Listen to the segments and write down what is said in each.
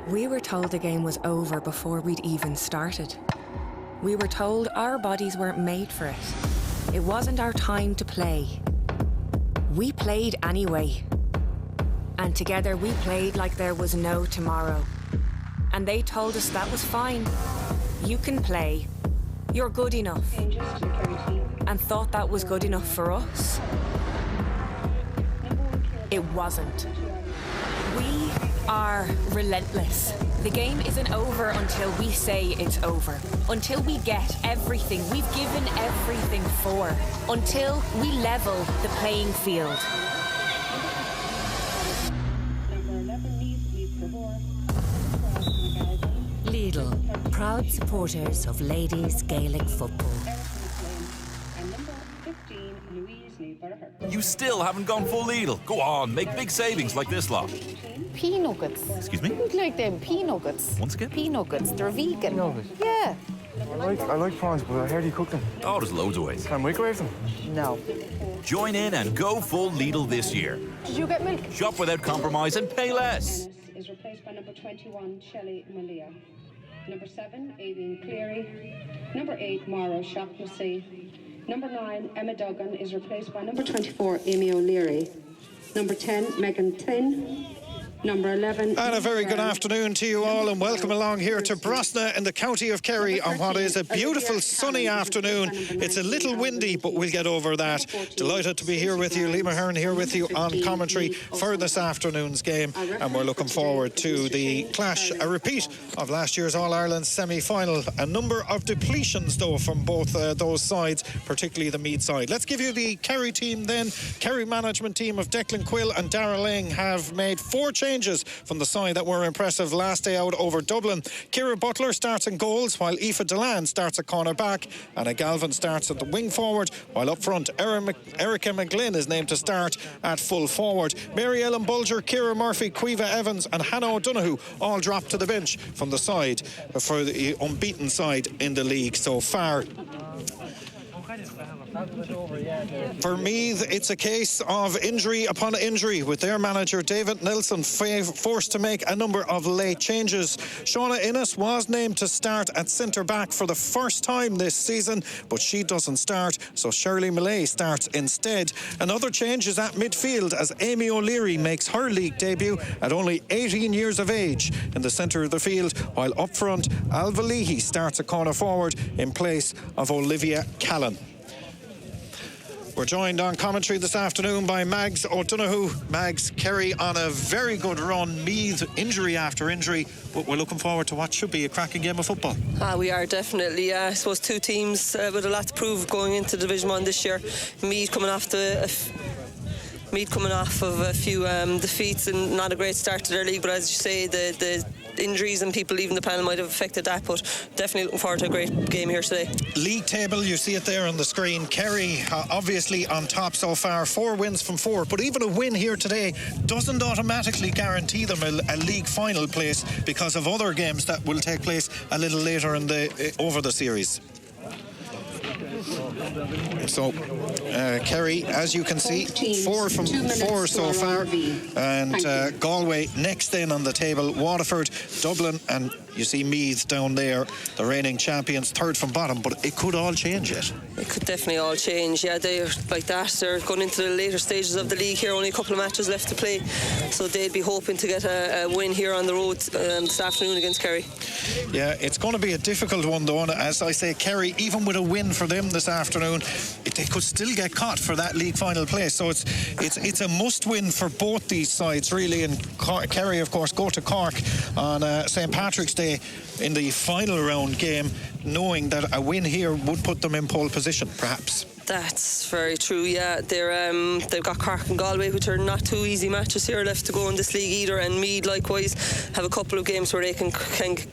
We were told the game was over before we'd even started. We were told our bodies weren't made for it. It wasn't our time to play. We played anyway. And together we played like there was no tomorrow. And they told us that was fine. You can play. You're good enough. And thought that was good enough for us. It wasn't. We are relentless. The game isn't over until we say it's over. Until we get everything we've given everything for. Until we level the playing field. Lidl, proud supporters of ladies Gaelic football. You still haven't gone full Lidl. Go on, make big savings like this lot. Pea nuggets. Excuse me? You'd like them pea nuggets. Once again? Pea nuggets. They're vegan. Nuggets? Yeah. I like prawns, but I heard you cook them. Oh, there's loads of ways. Can I microwave them? No. Join in and go full Lidl this year. Did you get milk? Shop without compromise and pay less. Is replaced by number 21, Shelley Malia. Number 7, Aileen Cleary. Number 8, Mauro Shaughnessy. Number 9, Emma Duggan, is replaced by number 24, Amy O'Leary. Number 10, Megan Thin. Number 11. And a very good afternoon to you all, and welcome along here to Brosna in the county of Kerry on what is a beautiful sunny afternoon. It's a little windy, but we'll get over that. Delighted to be here with you. Lee Mahern here with you on commentary for this afternoon's game, and we're looking forward to the clash, a repeat of last year's All-Ireland semi-final. A number of depletions, though, from both those sides, particularly the Meath side. Let's give you the Kerry team then. Kerry management team of Declan Quill and Darragh Lang have made 4 changes from the side that were impressive last day out over Dublin. Ciara Butler starts in goals, while Aoife Delan starts at corner back. Anna Galvin starts at the wing forward, while up front Erica McGlynn is named to start at full forward. Mary Ellen Bulger, Ciara Murphy, Caoimhe Evans and Hannah O'Donoghue all dropped to the bench from the side for the unbeaten side in the league so far. For Meath, it's a case of injury upon injury, with their manager David Nelson forced to make a number of late changes. Shauna Innes was named to start at centre-back for the first time this season, but she doesn't start, so Shirley Millay starts instead. Another change is at midfield, as Amy O'Leary makes her league debut at only 18 years of age in the centre of the field, while up front, Alva Leahy starts at corner forward in place of Olivia Callan. We're joined on commentary this afternoon by Mags O'Donoghue. Mags, Kerry on a very good run, Meath injury after injury, but we're looking forward to what should be a cracking game of football. We are definitely. I suppose 2 teams with a lot to prove going into Division 1 this year. Meath coming off of a few defeats and not a great start to their league, but as you say, the injuries and people leaving the panel might have affected that, but definitely looking forward to a great game here today. League table, you see it there on the screen. Kerry obviously on top so far, 4 wins from 4, but even a win here today doesn't automatically guarantee them a league final place because of other games that will take place a little later in over the series. So Kerry, as you can see, 4 from 4 so far, and Galway next in on the table, Waterford, Dublin, and you see Meath down there, the reigning champions, 3rd from bottom, but it could all change yet. It could definitely all change, yeah. They're like that, they're going into the later stages of the league here, only a couple of matches left to play, so they'd be hoping to get a win here on the road this afternoon against Kerry. Yeah, it's going to be a difficult one though, and as I say, Kerry, even with a win for them this afternoon, they could still get caught for that league final place, so it's a must win for both these sides really. And Kerry, of course, go to Cork on St. Patrick's Day in the final round game, knowing that a win here would put them in pole position perhaps. That's very true, yeah. They've got Cork and Galway, which are not 2 easy matches here left to go in this league either, and Meath likewise have a couple of games where they can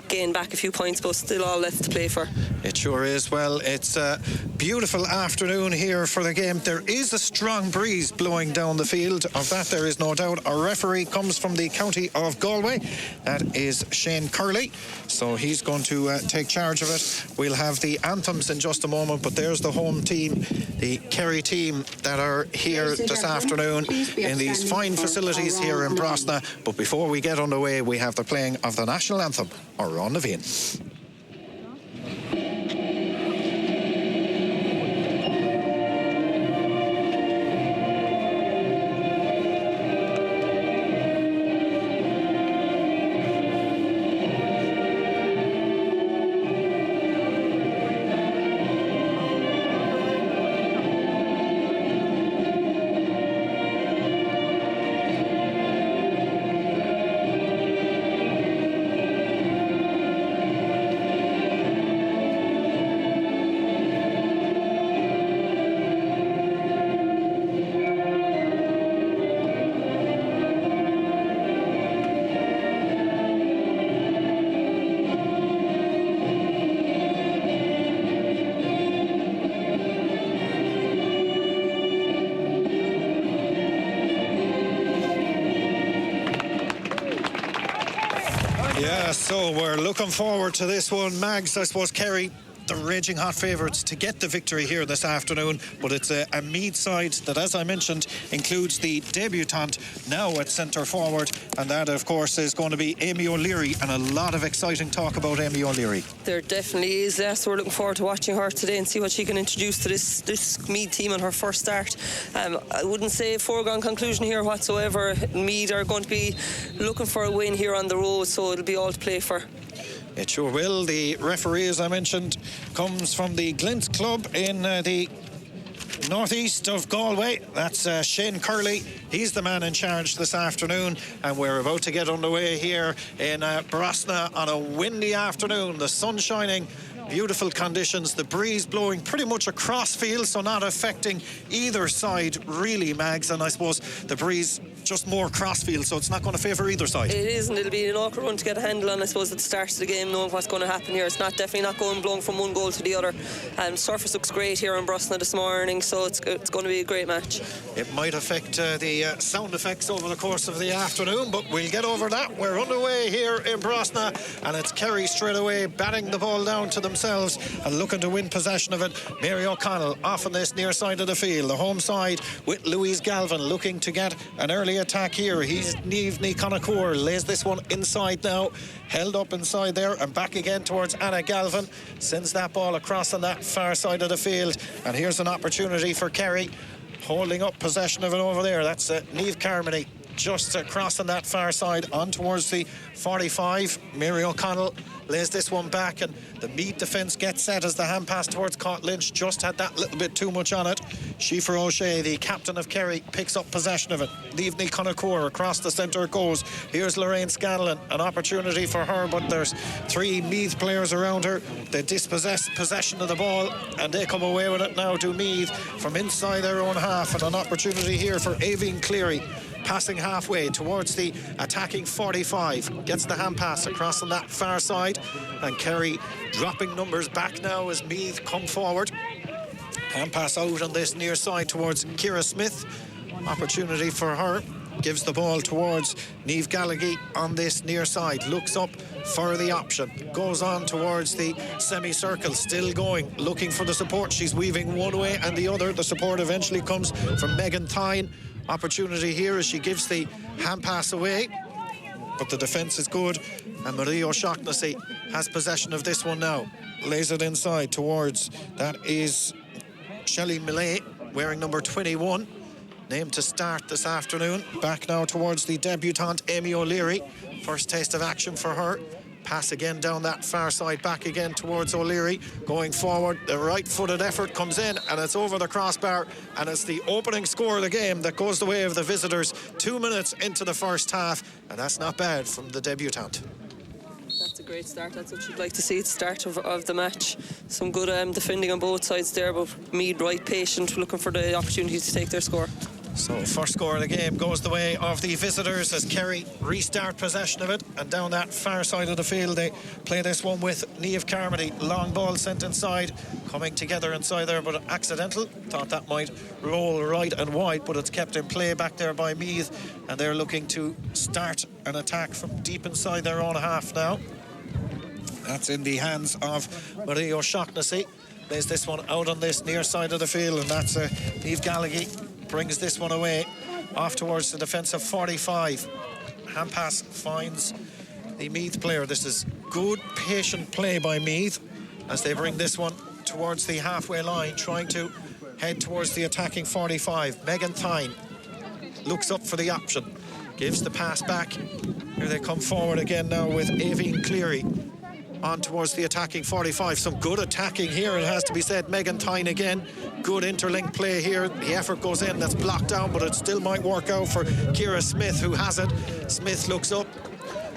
gain back a few points, but still all left to play for. It sure is. Well, it's a beautiful afternoon here for the game. There is a strong breeze blowing down the field, of that there is no doubt. Our referee comes from the county of Galway, that is Shane Curley, so he's going to take charge of it. We'll have the anthems in just a moment, but there's the home team the Kerry team that are here this afternoon in these fine facilities here in Brosna. But before we get underway, we have the playing of the national anthem, Around the Vein. Yeah, so we're looking forward to this one. Mags, I suppose Kerry, the raging hot favourites to get the victory here this afternoon, but it's a Meath side that, as I mentioned, includes the debutant now at centre forward, and that of course is going to be Amy O'Leary, and a lot of exciting talk about Amy O'Leary. There definitely is, so we're looking forward to watching her today and see what she can introduce to this Meath team on her first start. I wouldn't say a foregone conclusion here whatsoever. Meath are going to be looking for a win here on the road, so it'll be all to play for. It sure will. The referee, as I mentioned, comes from the Glint Club in the northeast of Galway. That's Shane Curley. He's the man in charge this afternoon, and we're about to get underway here in Brosna on a windy afternoon. The sun shining, beautiful conditions, the breeze blowing pretty much across field, so not affecting either side really, Mags, and I suppose the breeze just more crossfield, so it's not going to favour either side. It isn't. It'll be an awkward one to get a handle on, I suppose, at the start of the game, knowing what's going to happen here. It's definitely not going blowing from one goal to the other. Surface looks great here in Brosna this morning, so it's going to be a great match. It might affect the sound effects over the course of the afternoon, but we'll get over that. We're underway here in Brosna, and it's Kerry straight away batting the ball down to themselves and looking to win possession of it. Mary O'Connell off on this near side of the field, the home side with Louise Galvin looking to get an early attack here. He's Niamh Ní Connachóir, lays this one inside now, held up inside there and back again towards Anna Galvin, sends that ball across on that far side of the field, and here's an opportunity for Kerry, holding up possession of it over there. That's Niamh Carmody just across on that far side on towards the 45. Mary O'Connell lays this one back, and the Meath defence gets set as the hand pass towards Caught Lynch just had that little bit too much on it. Síofra O'Shea, the captain of Kerry, picks up possession of it. Niamh Ní Connachóir across the centre it goes. Here's Lorraine Scanlon, an opportunity for her, but there's three Meath players around her. They dispossess possession of the ball, and they come away with it now to Meath from inside their own half, and an opportunity here for Aoibhinn Cleary, passing halfway towards the attacking 45, gets the hand pass across on that far side, and Kerry dropping numbers back now as Meath come forward. Hand pass out on this near side towards Ciara Smith. Opportunity for her, gives the ball towards Niamh Gallagher on this near side, looks up for the option, goes on towards the semicircle, still going, looking for the support. She's weaving one way and the other. The support eventually comes from Megan Thine. Opportunity here as she gives the hand pass away, but the defence is good, and Marie O'Shaughnessy has possession of this one now, lays it inside towards, that is Shelley Millay, wearing number 21, named to start this afternoon. Back now towards the debutante Amy O'Leary, first taste of action for her. Pass again down that far side, back again towards O'Leary, going forward. The right-footed effort comes in, and it's over the crossbar, and it's the opening score of the game that goes the way of the visitors 2 minutes into the first half, and that's not bad from the debutante. That's a great start. That's what you'd like to see at the start of the match. Some good defending on both sides there, but Meath right patient, looking for the opportunity to take their score. So first score of the game goes the way of the visitors as Kerry restart possession of it, and down that far side of the field they play this one with Niamh Carmody. Long ball sent inside, coming together inside there, but accidental. Thought that might roll right and wide, but it's kept in play back there by Meath, and they're looking to start an attack from deep inside their own half now. That's in the hands of Marie O'Shaughnessy. There's this one out on this near side of the field, and that's Niamh Gallagher brings this one away off towards the defensive 45. Hand pass finds the Meath player. This is good patient play by Meath as they bring this one towards the halfway line, trying to head towards the attacking 45. Megan Thine looks up for the option, gives the pass back. Here they come forward again now with Aoibhinn Cleary on towards the attacking 45. Some good attacking here, it has to be said. Megan Thine again, good interlink play here. The effort goes in, that's blocked down, but it still might work out for Ciara Smith, who has it. Smith looks up,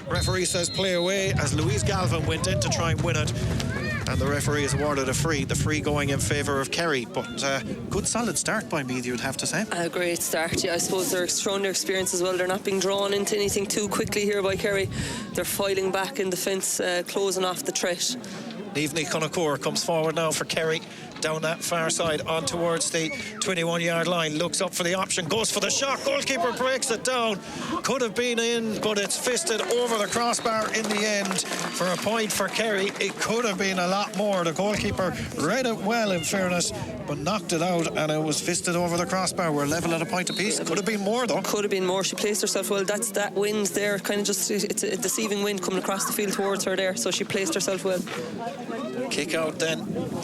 referee says play away, as Louise Galvin went in to try and win it, and the referee has awarded a free, the free going in favour of Kerry. But good solid start by Meath, you'd have to say. A great start, yeah. I suppose they're showing their experience as well. They're not being drawn into anything too quickly here by Kerry. They're filing back in defence, closing off the threat. Niamh Conachor comes forward now for Kerry, down that far side on towards the 21-yard line, looks up for the option, goes for the shot, goalkeeper breaks it down. Could have been in, but it's fisted over the crossbar in the end for a point for Kerry. It could have been a lot more. The goalkeeper read it well, in fairness, but knocked it out, and it was fisted over the crossbar. We're level at a point apiece. Could have been more, though. Could have been more. She placed herself well. That wind there, kind of just, it's a deceiving wind coming across the field towards her there, so she placed herself well. Kick out then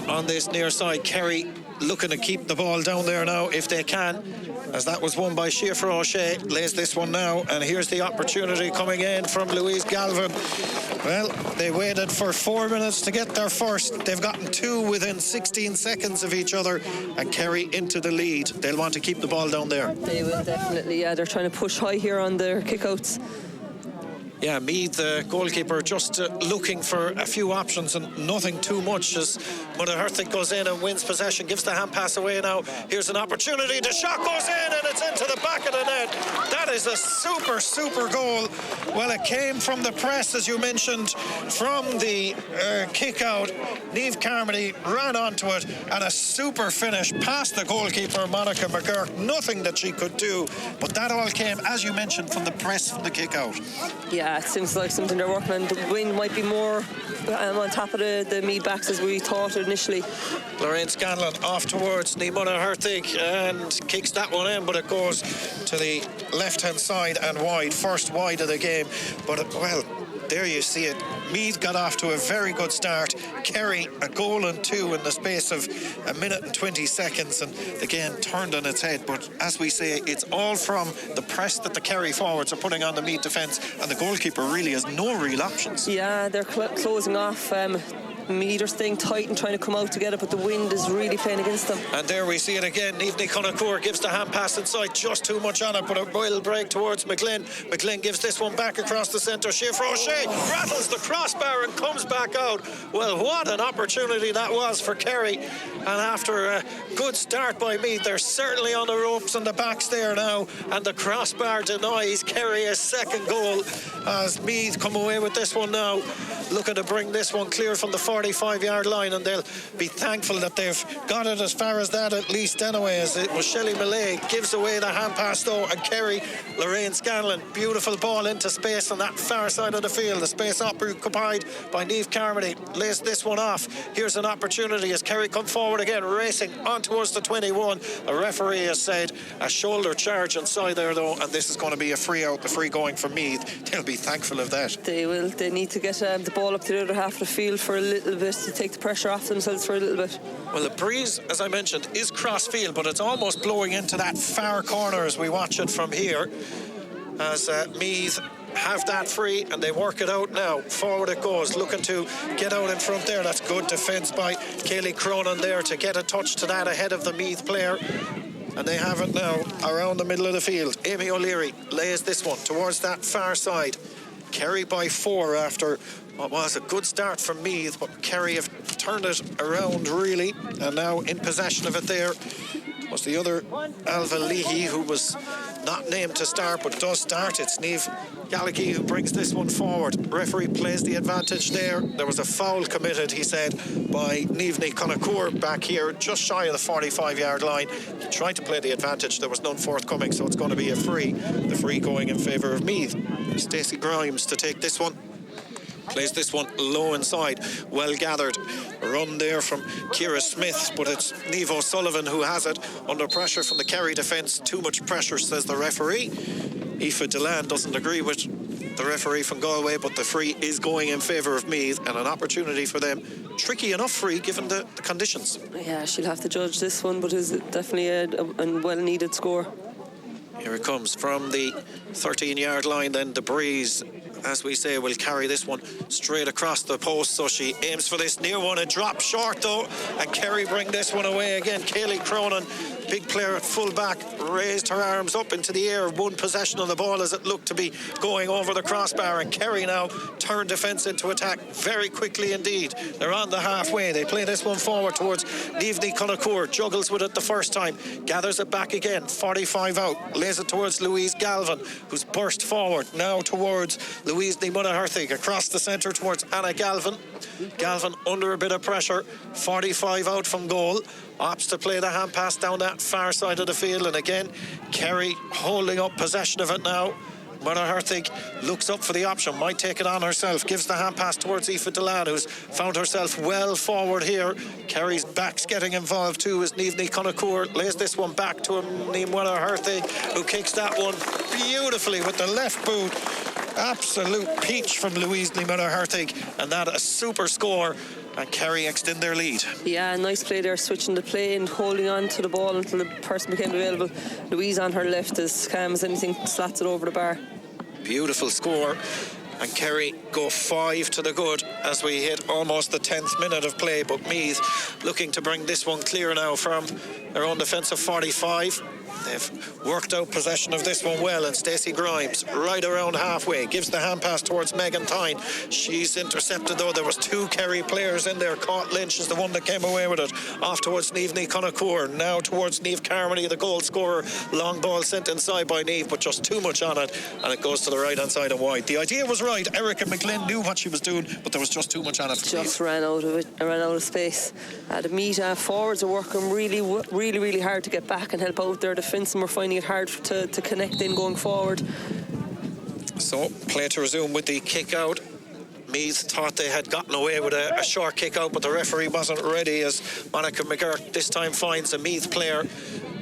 on this near side. Kerry looking to keep the ball down there now if they can, as that was won by Schaefer O'Shea. Lays this one now, and here's the opportunity coming in from Louise Galvin. Well, they waited for 4 minutes to get their first. They've gotten two within 16 seconds of each other, and Kerry into the lead. They'll want to keep the ball down there. They will definitely, yeah. They're trying to push high here on their kickouts. Yeah, Meath, the goalkeeper, just looking for a few options and nothing too much, as Munaherthig goes in and wins possession, gives the hand pass away now. Here's an opportunity, the shot goes in and it's into the back of the net. That is a super goal. Well, it came from the press, as you mentioned, from the kick out. Niamh Carmody ran onto it, and a super finish past the goalkeeper, Monica McGurk. Nothing that she could do, but that all came, as you mentioned, from the press from the kick out. Yeah, it seems like something they're working on. The wind might be more on top of the Meath backs as we thought initially. Lorraine Scanlon off towards Ní Munaherthig and kicks that one in, but it goes to the left-hand side and wide. First wide of the game, but well, there you see it. Meath got off to a very good start. Kerry, a goal and two in the space of a minute and 20 seconds, and again turned on its head. But as we say, it's all from the press that the Kerry forwards are putting on the Meath defence, and the goalkeeper really has no real options. Yeah, they're closing off. Meath are staying tight and trying to come out to get it, but the wind is really playing against them. And there we see it again. Niamh Conachor gives the hand pass inside, just too much on it, but it will break towards McGlynn. McGlynn gives this one back across the centre. Schaefer O'Shea rattles the crossbar and comes back out. Well, what an opportunity that was for Kerry. And after a good start by Meath, they're certainly on the ropes and the backs there now, and the crossbar denies Kerry a second goal as Meath come away with this one now, looking to bring this one clear from the 45-yard line, and they'll be thankful that they've got it as far as that at least anyway, as it was Shelley Millay gives away the hand pass though, and Kerry, Lorraine Scanlon, beautiful ball into space on that far side of the field, the space occupied by Niamh Carmody, lays this one off. Here's an opportunity as Kerry come forward again, racing on towards the 21. A referee has said a shoulder charge inside there though, and this is going to be a free out, the free going for Meath. They'll be thankful of that. They will. They need to get the ball up to the other half of the field for a little bit, to take the pressure off themselves for a little bit. Well, the breeze, as I mentioned, is cross field, but it's almost blowing into that far corner as we watch it from here, as Meath have that free and they work it out now. Forward it goes, looking to get out in front there. That's good defence by Kaylee Cronin there to get a touch to that ahead of the Meath player. And they have it now around the middle of the field. Amy O'Leary lays this one towards that far side. Kerry by 4 after what was a good start from Meath, but Kerry have turned it around really, and now in possession of it there was the other Alva Leahy, who was not named to start but does start. It's Niamh Gallagher who brings this one forward. Referee plays the advantage there. There was a foul committed, he said, by Niamh Conachor back here just shy of the 45-yard line. He tried to play the advantage, there was none forthcoming, so it's going to be a free. The free going in favour of Meath. Stacey Grimes to take this one. Plays this one low inside. Well gathered. A run there from Ciara Smith, but it's Niamh O'Sullivan who has it. Under pressure from the Kerry defence. Too much pressure, says the referee. Aoife Delan doesn't agree with the referee from Galway, but the free is going in favour of Meath, and an opportunity for them. Tricky enough free given the conditions. Yeah, she'll have to judge this one, but it's definitely a well-needed score. Here it comes from the 13-yard line. Then the breeze, as we say, will carry this one straight across the post. So she aims for this near one. It drops short though, and Kerry bring this one away again. Kayleigh Cronin, big player at full back, raised her arms up into the air, won possession of the ball as it looked to be going over the crossbar, and Kerry now turn defence into attack very quickly indeed. They're on the halfway. They play this one forward towards Niamh Conacour, juggles with it the first time, gathers it back again, 45 out, lays it towards Louise Galvin, who's burst forward now towards Louise Ní Munaherthig, across the centre towards Anna Galvin. Galvin under a bit of pressure, 45 out from goal, opts to play the hand pass down that far side of the field, and again Kerry holding up possession of it now. Munaherthig looks up for the option, might take it on herself, gives the hand pass towards Aoife Delan, who's found herself well forward here. Kerry's back's getting involved too as Niamh Conacour lays this one back to Niamh Munaherthig, who kicks that one beautifully with the left boot. Absolute peach from Louise Ní Munaherthig, and that a super score, and Kerry extend their lead. Yeah, nice play there, switching the play and holding on to the ball until the person became available. Louise on her left, as calm as anything, slats it over the bar. Beautiful score, and Kerry go 5 to the good as we hit almost the 10th minute of play, but Meath looking to bring this one clear now from their own defensive 45. They've worked out possession of this one well, and Stacey Grimes right around halfway gives the hand pass towards Megan Tyne. She's intercepted though. There was 2 Kerry players in there. Caught Lynch is the one that came away with it. Off towards Niamh Conacour, now towards Niamh Carmody, the goal scorer. Long ball sent inside by Niamh, but just too much on it, and it goes to the right hand side and wide. The idea was right. Erica McGlynn knew what she was doing, but there was just too much on it. Just ran out of it, ran out of space. The Meath forwards are working really hard to get back and help out their defence, and we're finding it hard to connect in going forward. So play to resume with the kick out. Meath thought they had gotten away with a short kick out, but the referee wasn't ready as Monica McGurk this time finds a Meath player,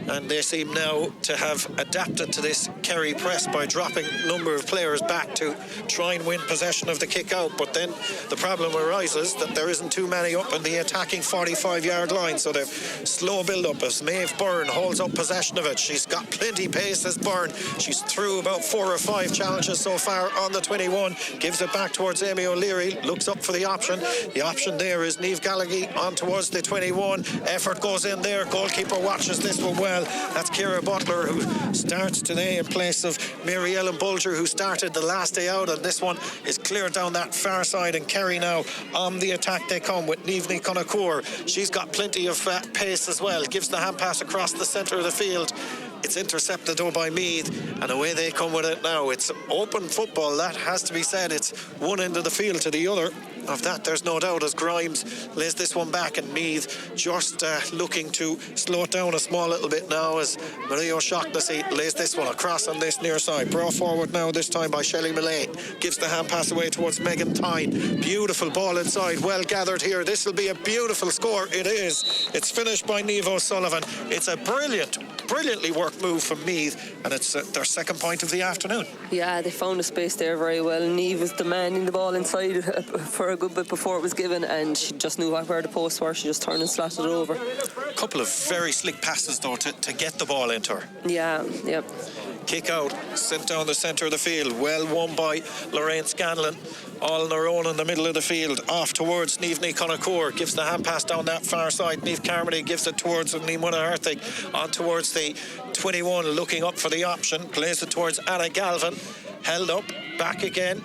and they seem now to have adapted to this Kerry press by dropping a number of players back to try and win possession of the kick out. But then the problem arises that there isn't too many up in the attacking 45-yard line, so they've slow build up as Maeve Byrne holds up possession of it. She's got plenty pace as Byrne. She's through about 4 or 5 challenges so far on the 21, gives it back towards Amy O'Leary, looks up for the option. The option there is Niamh Gallagher on towards the 21. Effort goes in there. Goalkeeper watches this one well. That's Ciara Butler, who starts today in place of Mary Ellen Bulger, who started the last day out, and this one is cleared down that far side, and Kerry now on the attack they come with Niamh Conacour. She's got plenty of pace as well, gives the hand pass across the centre of the field. It's intercepted though by Meath, and away they come with it now. It's open football, that has to be said. It's one end of the field to the other. Of that there's no doubt, as Grimes lays this one back, and Meath just looking to slow it down a small little bit now as Marie O'Shaughnessy lays this one across on this near side. Brought forward now this time by Shelley Millay. Gives the hand pass away towards Megan Tyne. Beautiful ball inside, well gathered here. This will be a beautiful score. It is. It's finished by Niamh O'Sullivan. It's a brilliantly worked move from Meath, and it's their second point of the afternoon. Yeah, they found a space there very well. Niamh was demanding the ball inside for a good bit before it was given, and she just knew where the posts were. She just turned and slotted it over. A couple of very slick passes though to get the ball into her. Yeah. Kick out, sent down the centre of the field, well won by Lorraine Scanlon, all on her own in the middle of the field. Off towards Niamh Conacour, gives the hand pass down that far side. Niamh Carmody gives it towards Niamh Munaherthig, on towards the 21, looking up for the option, plays it towards Anna Galvin, held up, back again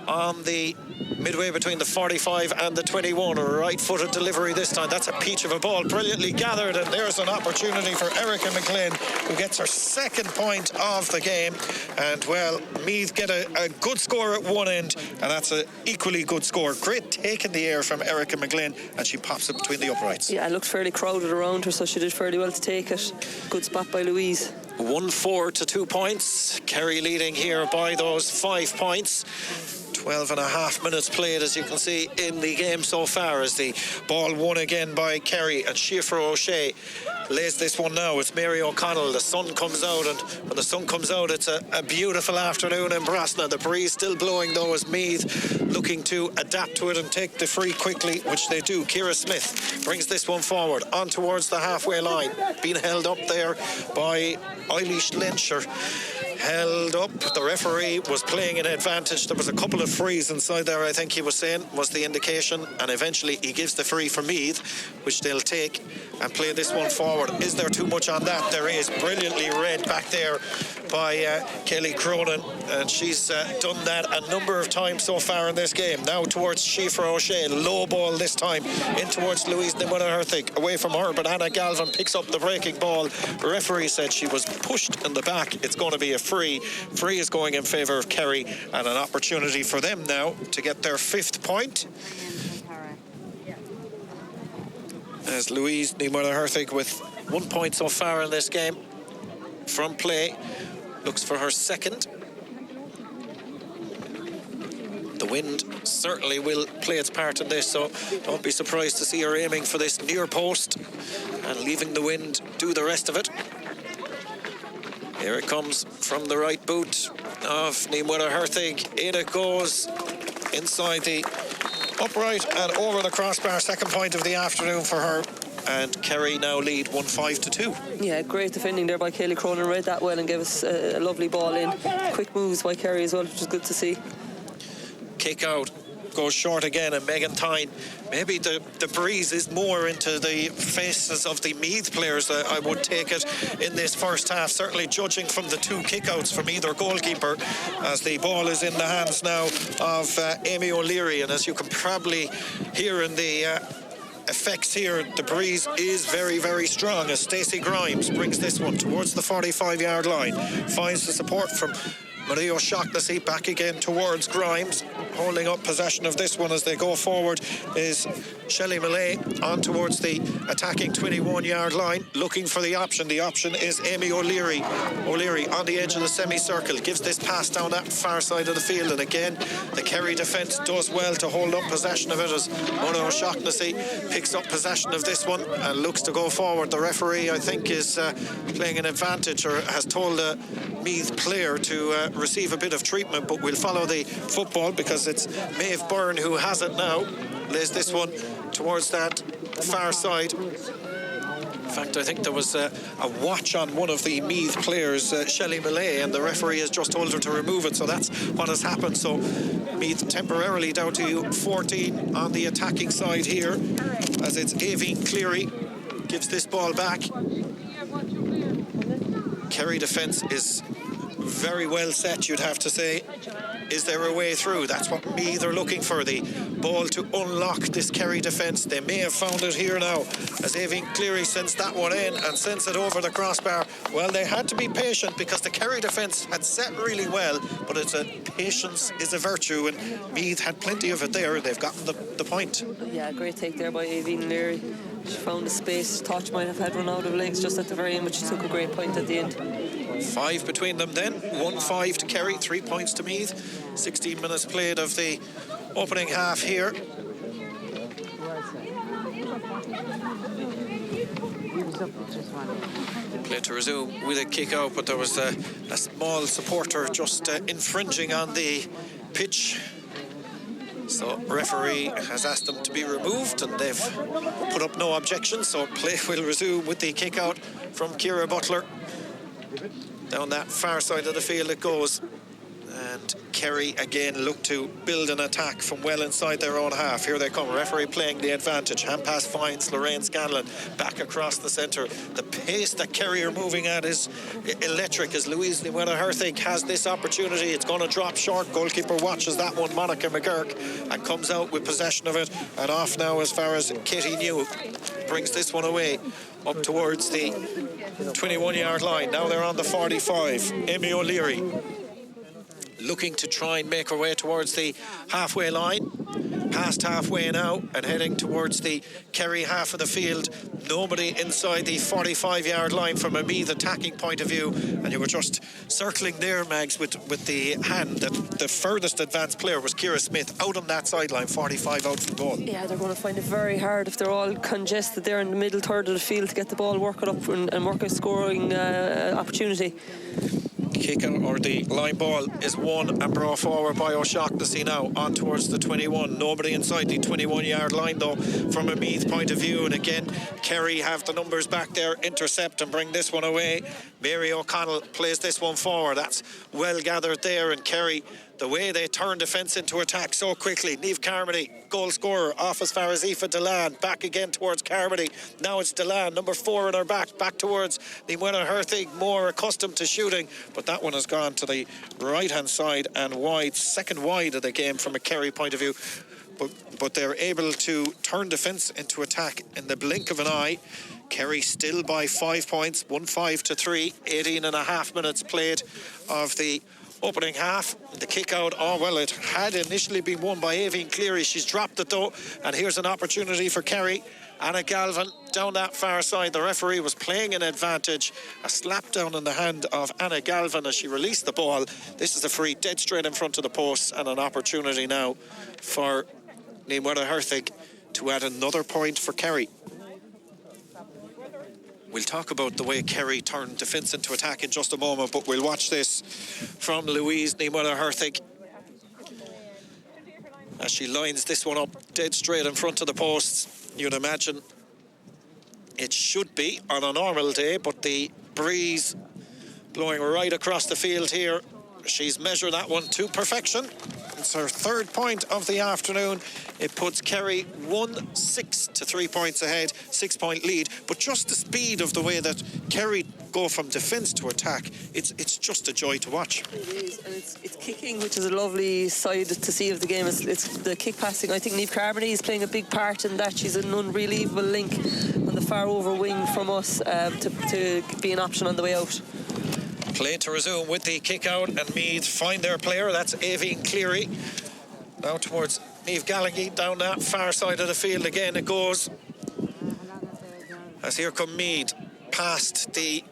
on the midway between the 45 and the 21. A right-footed delivery this time. That's a peach of a ball, brilliantly gathered, and there's an opportunity for Erica McGlynn, who gets her second point of the game. And well, Meath get a good score at one end, and that's an equally good score. Great take in the air from Erica McGlynn, and she pops it between the uprights. Yeah, it looked fairly crowded around her, so she did fairly well to take it. Good spot by Louise. 1-4 to 2 points. Kerry leading here by those 5 points. 12 and a half minutes played, as you can see, in the game so far, as the ball won again by Kerry, and Schaefer O'Shea lays this one now. It's Mary O'Connell. The sun comes out, and when the sun comes out, it's a beautiful afternoon in Brosna. The breeze still blowing though, as Meath looking to adapt to it and take the free quickly, which they do. Ciara Smith brings this one forward on towards the halfway line, being held up there by Eilish Lyncher. Held up. The referee was playing an advantage. There was a couple of frees inside there, I think he was saying, was the indication, and eventually he gives the free for Meath, which they'll take and play this one forward. Is there too much on that? There is. Brilliantly read back there by Kelly Cronin, and she's done that a number of times so far in this game. Now towards Schaefer O'Shea, low ball this time in towards Louise Nimona-Herthig, away from her, but Anna Galvin picks up the breaking ball. The referee said she was pushed in the back. It's going to be a free. Free is going in favour of Kerry, and an opportunity for them now to get their 5th point. As Louise Nimona-Herthig with 1 point so far in this game from play, looks for her 2nd. The wind certainly will play its part in this, so don't be surprised to see her aiming for this near post and leaving the wind do the rest of it. Here it comes from the right boot of Nimona-Herthig. In it goes inside the upright and over the crossbar. 2nd point of the afternoon for her. And Kerry now lead 1-5-2. Yeah, great defending there by Kelly Cronin. Read that well and gave us a lovely ball in. Quick moves by Kerry as well, which was good to see. Kick out. Goes short again, and Megan Tyne. Maybe the breeze is more into the faces of the Meath players, I would take it, in this first half, certainly judging from the 2 kickouts from either goalkeeper, as the ball is in the hands now of Amy O'Leary. And as you can probably hear in the effects here, the breeze is very, very strong, as Stacey Grimes brings this one towards the 45-yard line, finds the support from Marie O'Shaughnessy. Back again towards Grimes, holding up possession of this one as they go forward is Shelley Millay on towards the attacking 21-yard line, looking for the option. The option is Amy O'Leary. O'Leary on the edge of the semicircle gives this pass down that far side of the field, and again the Kerry defence does well to hold up possession of it, as Marie O'Shaughnessy picks up possession of this one and looks to go forward. The referee, I think, is playing an advantage, or has told a Meath player to receive a bit of treatment, but we'll follow the football because it's Maeve Byrne who has it now. Lays this one towards that far side. In fact, I think there was a watch on one of the Meath players, Shelley Millay, and the referee has just told her to remove it, so that's what has happened. So Meath temporarily down to 14 on the attacking side here, as it's Aoibhinn Cleary gives this ball back. Kerry defence is very well set, you'd have to say. Is there a way through? That's what Meath are looking for, the ball to unlock this Kerry defence. They may have found it here now, as Aoibhinn Cleary sends that one in and sends it over the crossbar. Well, they had to be patient because the Kerry defence had set really well, but patience is a virtue, and Meath had plenty of it there. They've gotten the point. Yeah, great take there by Aoibhinn Cleary. She found the space. Thought she might have had run out of legs just at the very end, but she took a great point at the end. 5 between them then. 1-5 to Kerry, 3 points to Meath. 16 minutes played of the opening half here. Play to resume with a kick out, but there was a small supporter just infringing on the pitch. So referee has asked them to be removed, and they've put up no objection, so play will resume with the kick out from Ciara Butler. Down that far side of the field it goes, and Kerry again look to build an attack from well inside their own half. Here they come, referee playing the advantage. Hand pass finds Lorraine Scanlon back across the centre. The pace that Kerry are moving at is electric, as Louise Nimona-Herthig has this opportunity. It's going to drop short. Goalkeeper watches that one, Monica McGurk, and comes out with possession of it, and off now as far as Katie New brings this one away up towards the 21-yard line. Now they're on the 45. Amy O'Leary looking to try and make her way towards the halfway line. past halfway now and heading towards the Kerry half of the field. Nobody inside the 45-yard line from a Meath attacking point of view. And you were just circling there, Mags, with the hand that the furthest advanced player was Ciara Smith out on that sideline, 45 out from goal. Yeah, they're going to find it very hard if they're all congested there in the middle third of the field to get the ball working up and work a scoring opportunity. Kick out, or the line ball, is won and brought forward by O'Shaughnessy now on towards the 21. Nobody inside the 21-yard line though from a Meath point of view, and again Kerry have the numbers back there, intercept and bring this one away. Mary O'Connell plays this one forward. That's well gathered there, and Kerry, the way they turn defence into attack so quickly. Niamh Carmody, goal scorer, off as far as Aoife Delan, back again towards Carmody. Now it's Delan, number 4 in her back towards Nimwena Herthig, more accustomed to shooting, but that one has gone to the right-hand side and wide, second wide of the game from a Kerry point of view. But they're able to turn defence into attack in the blink of an eye. Kerry still by 5 points, 1-5-3, 18 and a half minutes played of the opening half. The kick out, it had initially been won by Aoibhinn Cleary. She's dropped it though, and here's an opportunity for Kerry. Anna Galvin down that far side. The referee was playing an advantage. A slap down in the hand of Anna Galvin as she released the ball. This is a free dead straight in front of the post, and an opportunity now for Nimwena Herthig to add another point for Kerry. We'll talk about the way Kerry turned defence into attack in just a moment, but we'll watch this from Louise Nimwena Herthig as she lines this one up dead straight in front of the posts. You'd imagine it should be on a normal day, but the breeze blowing right across the field here, she's measured that one to perfection. It's her third point of the afternoon. It puts Kerry 1-6 to 3 points ahead, 6 point lead. But just the speed of the way that Kerry go from defence to attack, it's just a joy to watch. It is, and it's kicking, which is a lovely side to see of the game. It's the kick passing. I think Niamh Carmody is playing a big part in that. She's an unbelievable link on the far over wing from us to be an option on the way out. Play to resume with the kick out, and Meath find their player. That's Aoibhinn Cleary. Now towards Niamh Gallagher down that far side of the field again it goes. As here come Meath past the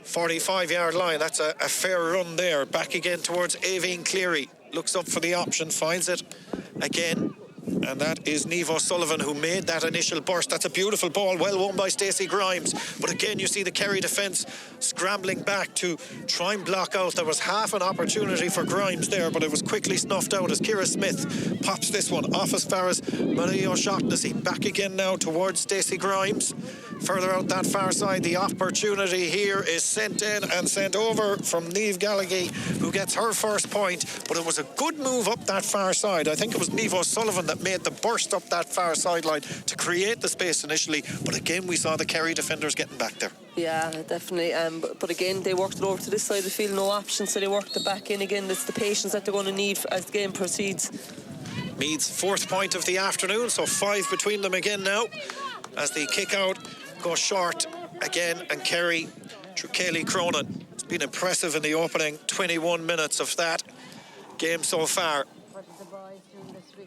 45-yard line. That's a fair run there. Back again towards Aoibhinn Cleary. Looks up for the option, finds it again. And that is Niamh O'Sullivan who made that initial burst. That's a beautiful ball, well won by Stacey Grimes. But again, you see the Kerry defence scrambling back to try and block out. There was half an opportunity for Grimes there, but it was quickly snuffed out as Ciara Smith pops this one off as far as Marie O'Shaughnessy. Back again now towards Stacey Grimes. Further out that far side, the opportunity here is sent in and sent over from Niamh Gallagher, who gets her first point. But it was a good move up that far side. I think it was Niamh O'Sullivan that made the burst up that far sideline to create the space initially. But again, we saw the Kerry defenders getting back there. Yeah, definitely. But again, they worked it over to this side of the field, no options, so they worked it back in again. It's the patience that they're going to need as the game proceeds. Meath's fourth point of the afternoon, so 5 between them again now as the kick out goes short again, and Kerry through Kaylee Cronin. It's been impressive in the opening 21 minutes of that game so far.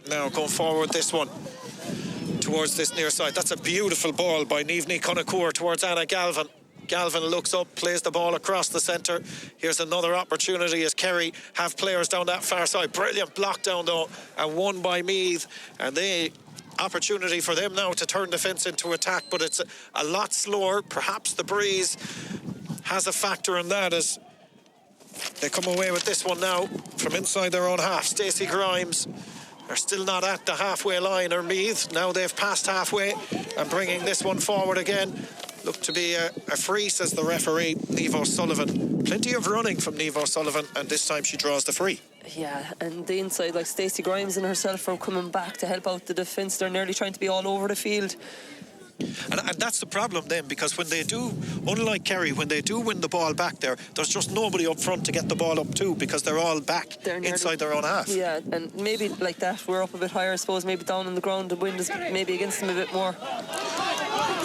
Now going forward this one towards this near side. That's a beautiful ball by Niamh Conacour towards Anna Galvin. Galvin looks up, plays the ball across the centre. Here's another opportunity as Kerry have players down that far side. Brilliant block down though, and won by Meath. And they opportunity for them now to turn defence into attack, but it's a lot slower. Perhaps the breeze has a factor in that as they come away with this one now from inside their own half. Stacey Grimes are still not at the halfway line, or Meath. Now they've passed halfway and bringing this one forward again. Looked to be a free, says the referee, Niamh O'Sullivan. Plenty of running from Niamh O'Sullivan, and this time she draws the free. Yeah, and the inside, like Stacey Grimes and herself are coming back to help out the defence. They're nearly trying to be all over the field. And that's the problem then, because when they do, unlike Kerry, when they do win the ball back there, there's just nobody up front to get the ball up to, because they're all back inside their own half. Yeah, and maybe like that, we're up a bit higher, I suppose, maybe down on the ground, the wind is maybe against them a bit more.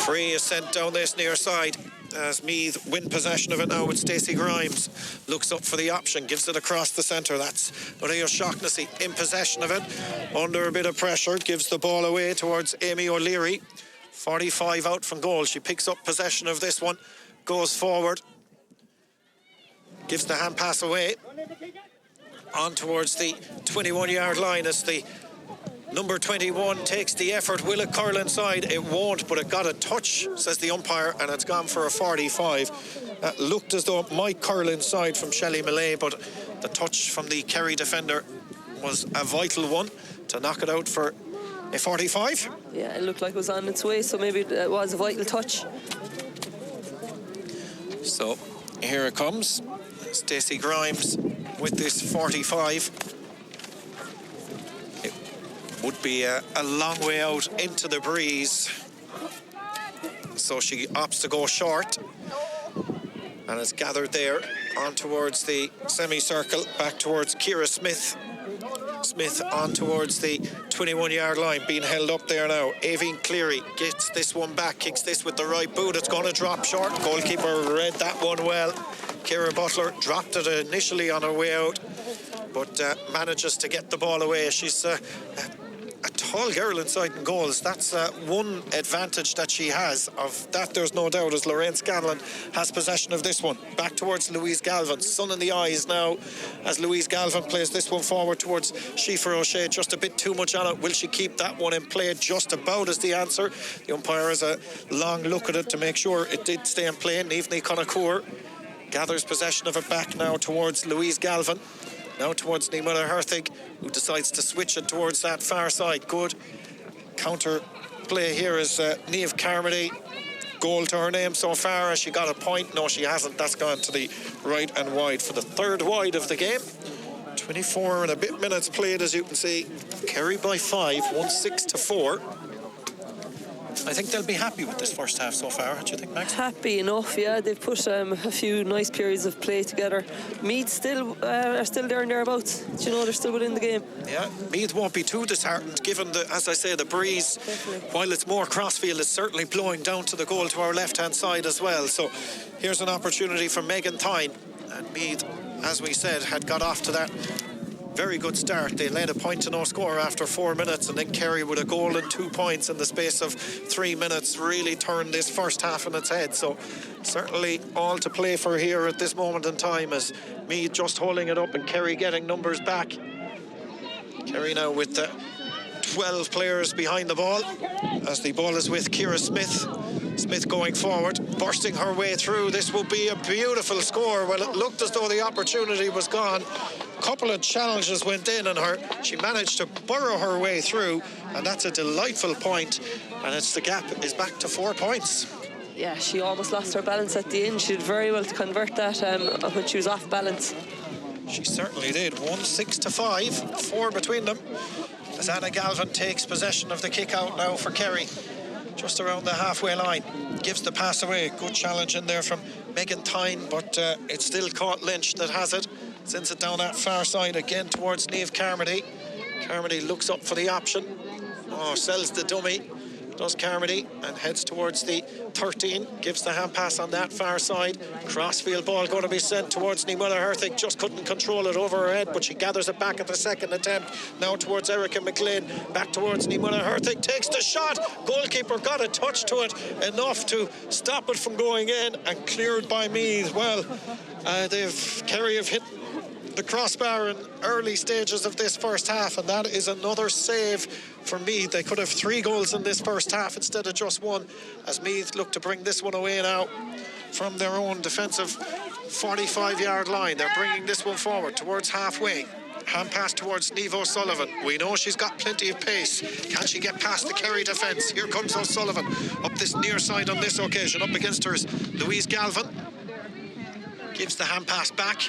Free is sent down this near side as Meath win possession of it now with Stacey Grimes. Looks up for the option, gives it across the centre. That's Maria O'Shaughnessy in possession of it. Under a bit of pressure, gives the ball away towards Amy O'Leary. 45 out from goal. She picks up possession of this one, goes forward, gives the hand pass away on towards the 21-yard line as the number 21 takes the effort. Will it curl inside? It won't, but it got a touch, says the umpire, and it's gone for a 45. That looked as though it might curl inside from Shelley Millay, but the touch from the Kerry defender was a vital one to knock it out for a 45. Yeah, it looked like it was on its way, so maybe it was a vital touch. So here it comes. Stacey Grimes with this 45. It would be a long way out into the breeze, so she opts to go short, and it's gathered there on towards the semicircle, back towards Ciara Smith. Smith on towards the 21-yard line, being held up there now. Aoibhinn Cleary gets this one back, kicks this with the right boot. It's going to drop short. Goalkeeper read that one well. Ciara Butler dropped it initially on her way out, but manages to get the ball away. She's a tall girl inside in goals. That's one advantage that she has. Of that, there's no doubt, as Lorraine Scanlon has possession of this one. Back towards Louise Galvin. Sun in the eyes now as Louise Galvin plays this one forward towards Síofra O'Shea. Just a bit too much on it. Will she keep that one in play? Just about is the answer. The umpire has a long look at it to make sure it did stay in play. Naomhnaigh Connachtúr gathers possession of it back now towards Louise Galvin. Now towards Nimona Herthig, who decides to switch it towards that far side. Good counter play here is Niamh Carmody. Goal to her name so far. Has she got a point? No, she hasn't. That's gone to the right and wide for the third wide of the game. 24 and a bit minutes played, as you can see. Kerry by 5, 1-6-4. I think they'll be happy with this first half so far. What do you think, Max? Happy enough, yeah. They've put a few nice periods of play together. Meath still are still there and thereabouts. Do you know, they're still within the game. Yeah, Meath won't be too disheartened given the, as I say, the breeze. Definitely. While it's more crossfield, it's certainly blowing down to the goal to our left-hand side as well. So here's an opportunity for Megan Tyne. And Meath, as we said, had got off to that very good start. They led a point to no score after 4 minutes, and then Kerry with a goal and 2 points in the space of 3 minutes really turned this first half on its head. So certainly all to play for here at this moment in time, as Meath just holding it up and Kerry getting numbers back. Kerry now with 12 players behind the ball, as the ball is with Ciara Smith. Smith going forward, bursting her way through. This will be a beautiful score. Well, it looked as though the opportunity was gone. A couple of challenges went in on her. She managed to burrow her way through, and that's a delightful point. And it's the gap is back to 4 points. Yeah, she almost lost her balance at the end. She did very well to convert that when she was off balance. She certainly did. 1-6-5, 4 between them. As Anna Galvin takes possession of the kick out now for Kerry. Just around the halfway line, gives the pass away. Good challenge in there from Megan Tyne, but it's still caught Lynch that has it. Sends it down that far side again towards Niamh Carmody. Carmody looks up for the option. Oh, sells the dummy, does Carmody, and heads towards the 13. Gives the hand pass on that far side. Crossfield ball going to be sent towards Nimona Herthig. Just couldn't control it over her head, but she gathers it back at the second attempt. Now towards Erica McLean. Back towards Nimona Herthig. Takes the shot. Goalkeeper got a touch to it, enough to stop it from going in, and cleared by Meath. Well, Kerry have hit the crossbar in early stages of this first half, and that is another save for Meath. They could have 3 goals in this first half instead of just 1, as Meath look to bring this one away now from their own defensive 45-yard line. They're bringing this one forward towards halfway. Hand pass towards Niamh O'Sullivan. We know she's got plenty of pace. Can she get past the Kerry defence? Here comes O'Sullivan up this near side on this occasion. Up against her is Louise Galvin. Gives the hand pass back.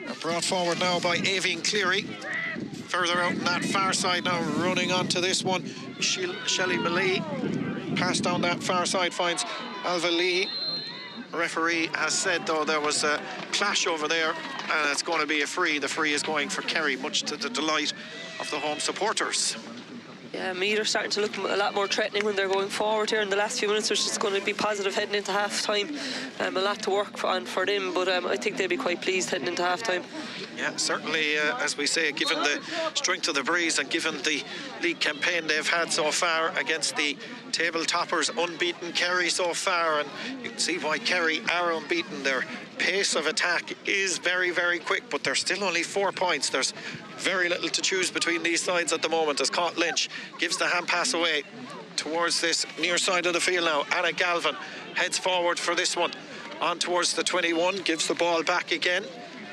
They're brought forward now by Aoibhinn Cleary. Further out on that far side now, running onto this one, Shelley Millay. Pass down that far side finds Alva Lee. Referee has said, though, there was a clash over there, and it's going to be a free. The free is going for Kerry, much to the delight of the home supporters. Yeah, Meath are starting to look a lot more threatening when they're going forward here in the last few minutes, which is going to be positive heading into half time. A lot to work on for them, but I think they'll be quite pleased heading into half time. Yeah, certainly, as we say, given the strength of the breeze and given the league campaign they've had so far against the table toppers, unbeaten Kerry so far, and you can see why Kerry are unbeaten. Their pace of attack is very, very quick, but they're still only 4 points. There's very little to choose between these sides at the moment, as Caught Lynch gives the hand pass away towards this near side of the field now. Anna Galvin heads forward for this one, on towards the 21, gives the ball back again,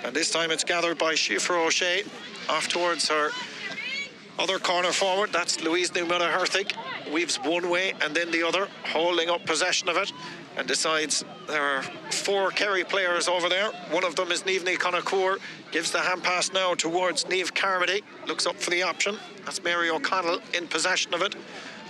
and this time it's gathered by Shifra O'Shea off towards her other corner forward. That's Louise Newmiller-Herthig. Weaves one way and then the other, holding up possession of it, and decides there are 4 Kerry players over there. One of them is Niamh Connacour. Gives the hand pass now towards Niamh Carmody. Looks up for the option. That's Mary O'Connell in possession of it.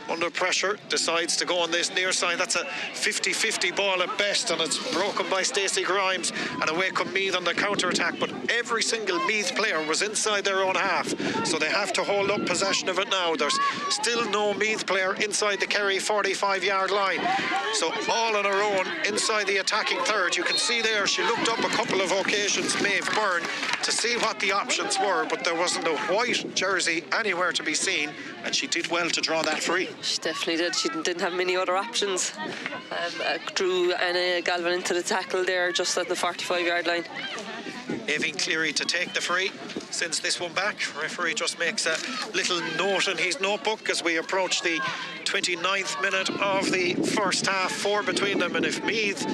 Under pressure, decides to go on this near side. That's a 50-50 ball at best, and it's broken by Stacey Grimes, and away come Meath on the counter-attack. But every single Meath player was inside their own half, so they have to hold up possession of it now. There's still no Meath player inside the Kerry 45-yard line, so all on her own inside the attacking third. You can see there she looked up a couple of occasions, Maeve Byrne, to see what the options were, but there wasn't a white jersey anywhere to be seen, and she did well to draw that free. She definitely did. She didn't have many other options. Drew Anna Galvin into the tackle there just at the 45-yard line. Evan Cleary to take the free, sends this one back. Referee just makes a little note in his notebook as we approach the 29th minute of the first half, 4 between them, and if Meath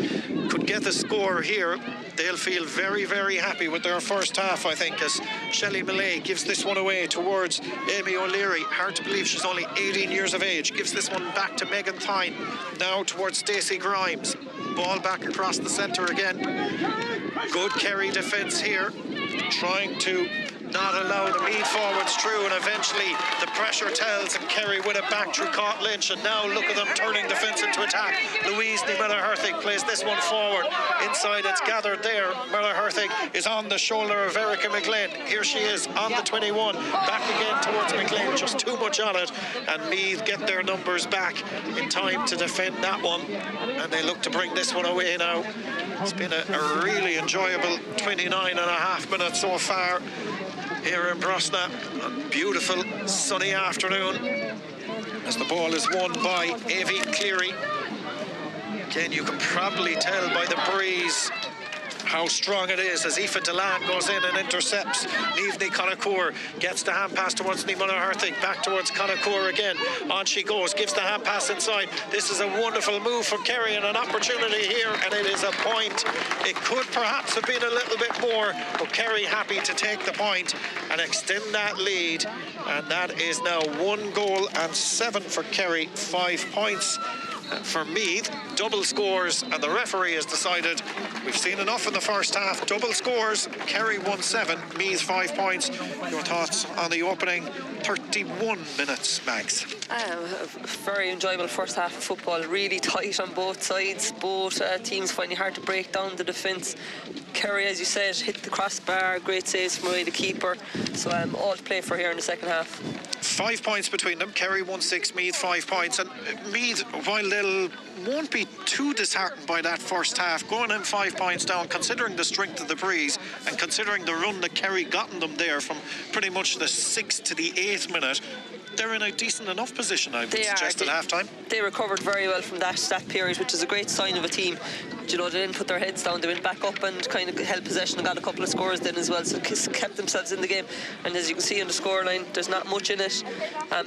could get the score here, they'll feel very, very happy with their first half, I think, as Shelley Millay gives this one away towards Amy O'Leary. Hard to believe she's only 18 years of age. Gives this one back to Megan Thine, now towards Stacey Grimes. Ball back across the centre again. Good Kerry defence here, trying to not allow the Meath forwards through, and eventually the pressure tells and Kerry win it back through Caught Lynch, and now look at them turning defence into attack. Louise Miller-Herthig plays this one forward. Inside it's gathered there. Miller-Herthig is on the shoulder of Erica McLean. Here she is on the 21, back again towards McLean, just too much on it, and Meath get their numbers back in time to defend that one, and they look to bring this one away now. It's been a really enjoyable 29 and a half minutes so far here in Brosna. A beautiful sunny afternoon as the ball is won by Aoife Cleary. Again, you can probably tell by the breeze how strong it is as Aoife Delan goes in and intercepts. Niamh Connacour gets the hand pass towards Niamh Miller-Herthig, back towards Connacour again. On she goes, gives the hand pass inside. This is a wonderful move from Kerry and an opportunity here, and it is a point. It could perhaps have been a little bit more, but Kerry happy to take the point and extend that lead, and that is now 1 goal and 7 for Kerry, 5 points for Meath. Double scores, and the referee has decided we've seen enough in the first half. Double scores, Kerry 1-7, Meath 5 points. Your thoughts on the opening 31 minutes, Mags? A very enjoyable first half of football, really tight on both sides. Both teams finding it hard to break down the defence. Kerry, as you said, hit the crossbar, great saves from away the keeper. So all to play for here in the second half. 5 points between them. Kerry 1-6, Meath 5 points. And Meath, while they'll won't be too disheartened by that first half, going in 5 points down, considering the strength of the breeze and considering the run that Kerry gotten them there from pretty much the 6th to the 8th minute, they're in a decent enough position, I would suggest, at half-time. They recovered very well from that period, which is a great sign of a team. You know, they didn't put their heads down, they went back up and kind of held possession and got a couple of scores then as well, so kept themselves in the game. And as you can see on the scoreline, there's not much in it.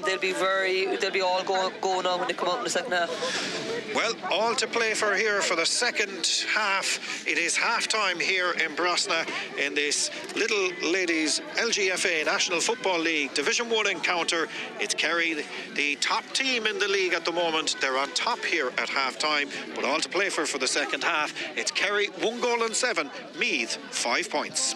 They'll be all going on when they come out in the second half. Well, all to play for here for the second half. It is half-time here in Brosna in this Little Ladies LGFA National Football League Division 1 encounter. It's Kerry, the top team in the league at the moment. They're on top here at half-time, but all to play for the second half. It's Kerry 1 goal and 7, Meath 5 points.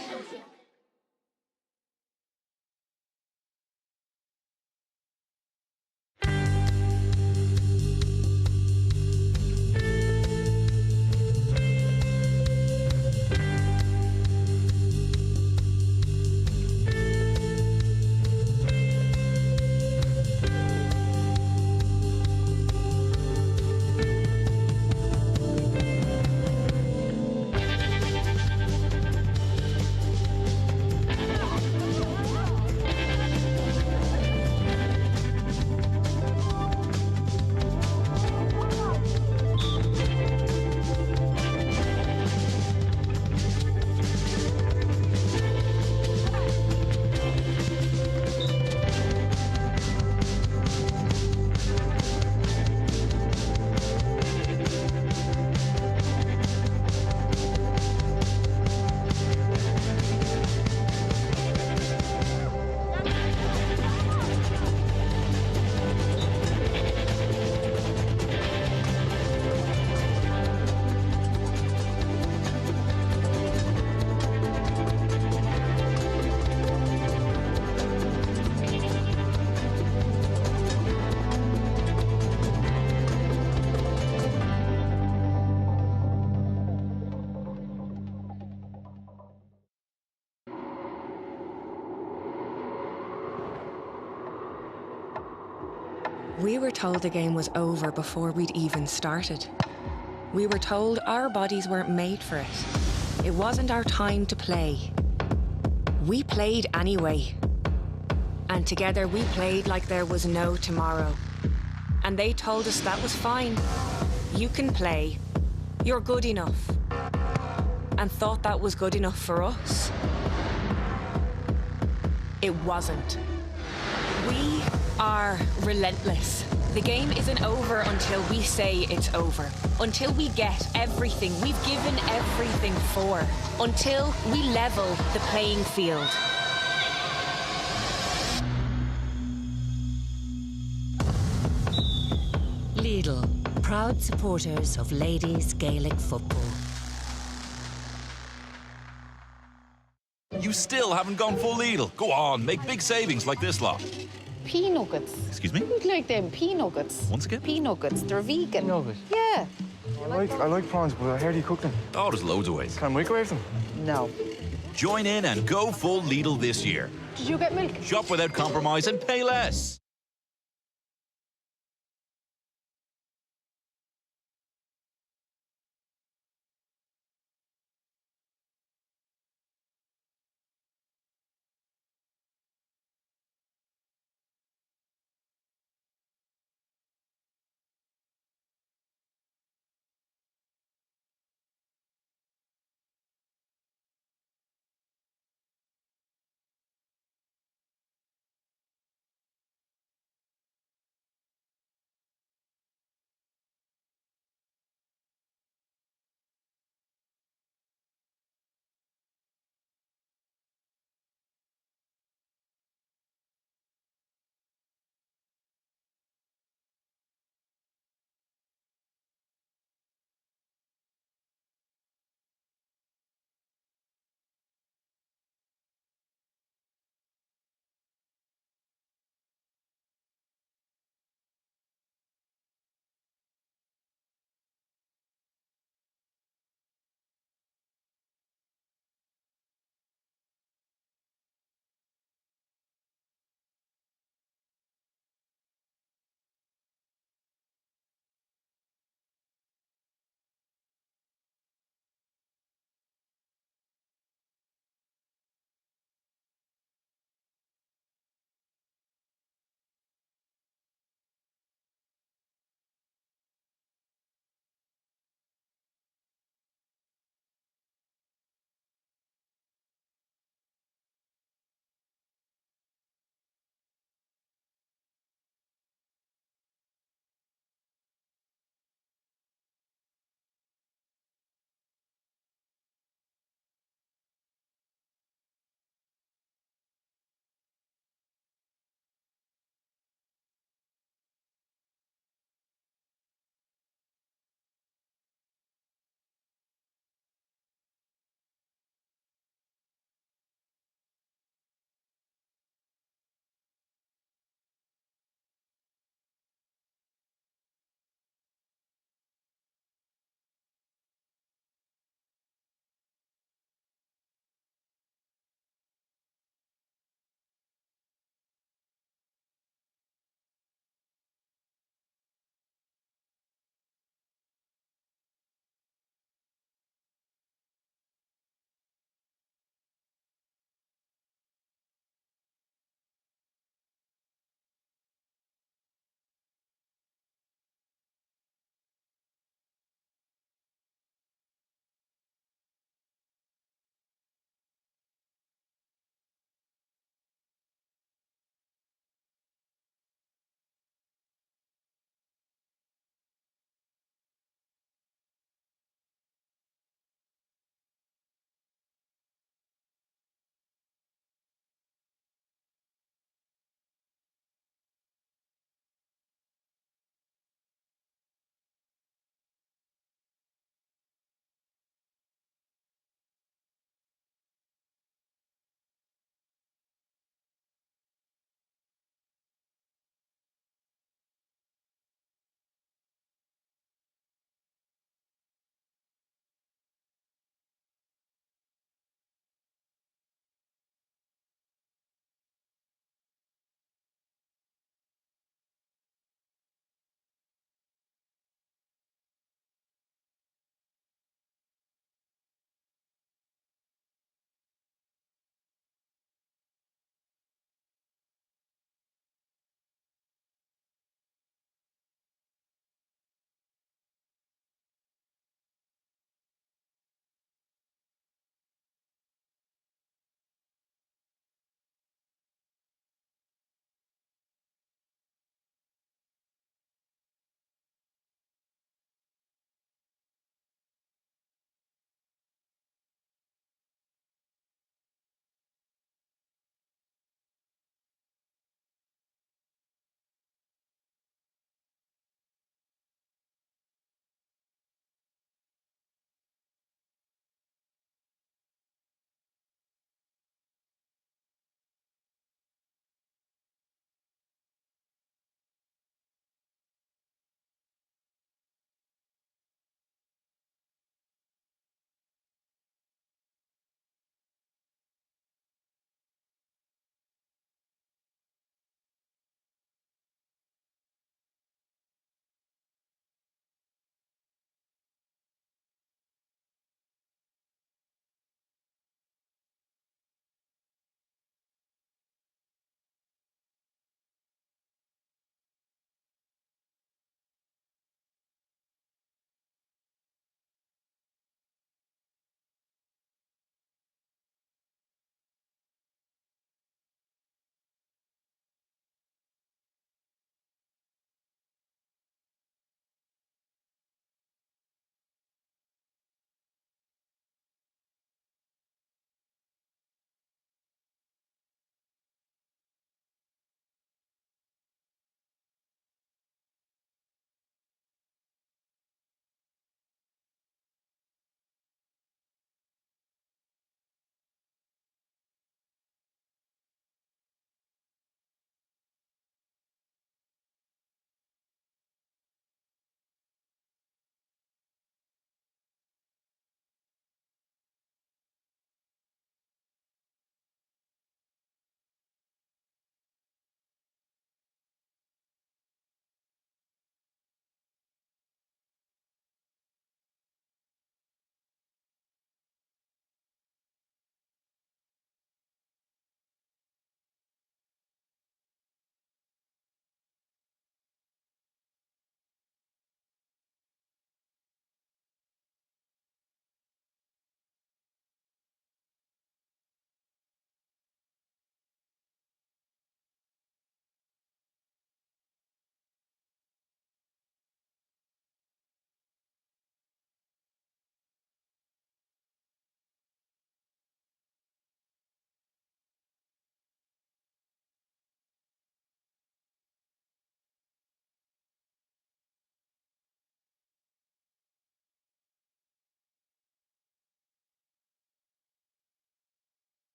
We were told the game was over before we'd even started. We were told our bodies weren't made for it. It wasn't our time to play. We played anyway. And together we played like there was no tomorrow. And they told us that was fine. You can play. You're good enough. And thought that was good enough for us. It wasn't. We are relentless. The game isn't over until we say it's over. Until we get everything we've given everything for. Until we level the playing field. Lidl, proud supporters of ladies Gaelic football. You still haven't gone full Lidl. Go on, make big savings like this lot. Pea nuggets. Excuse me? You'd like them pea nuggets. Once again? Pea nuggets. They're vegan. Nugget. Yeah. I like prawns, but I heard you cook them. Oh, there's loads of ways. Can I microwave them? No. Join in and go full Lidl this year. Did you get milk? Shop without compromise and pay less.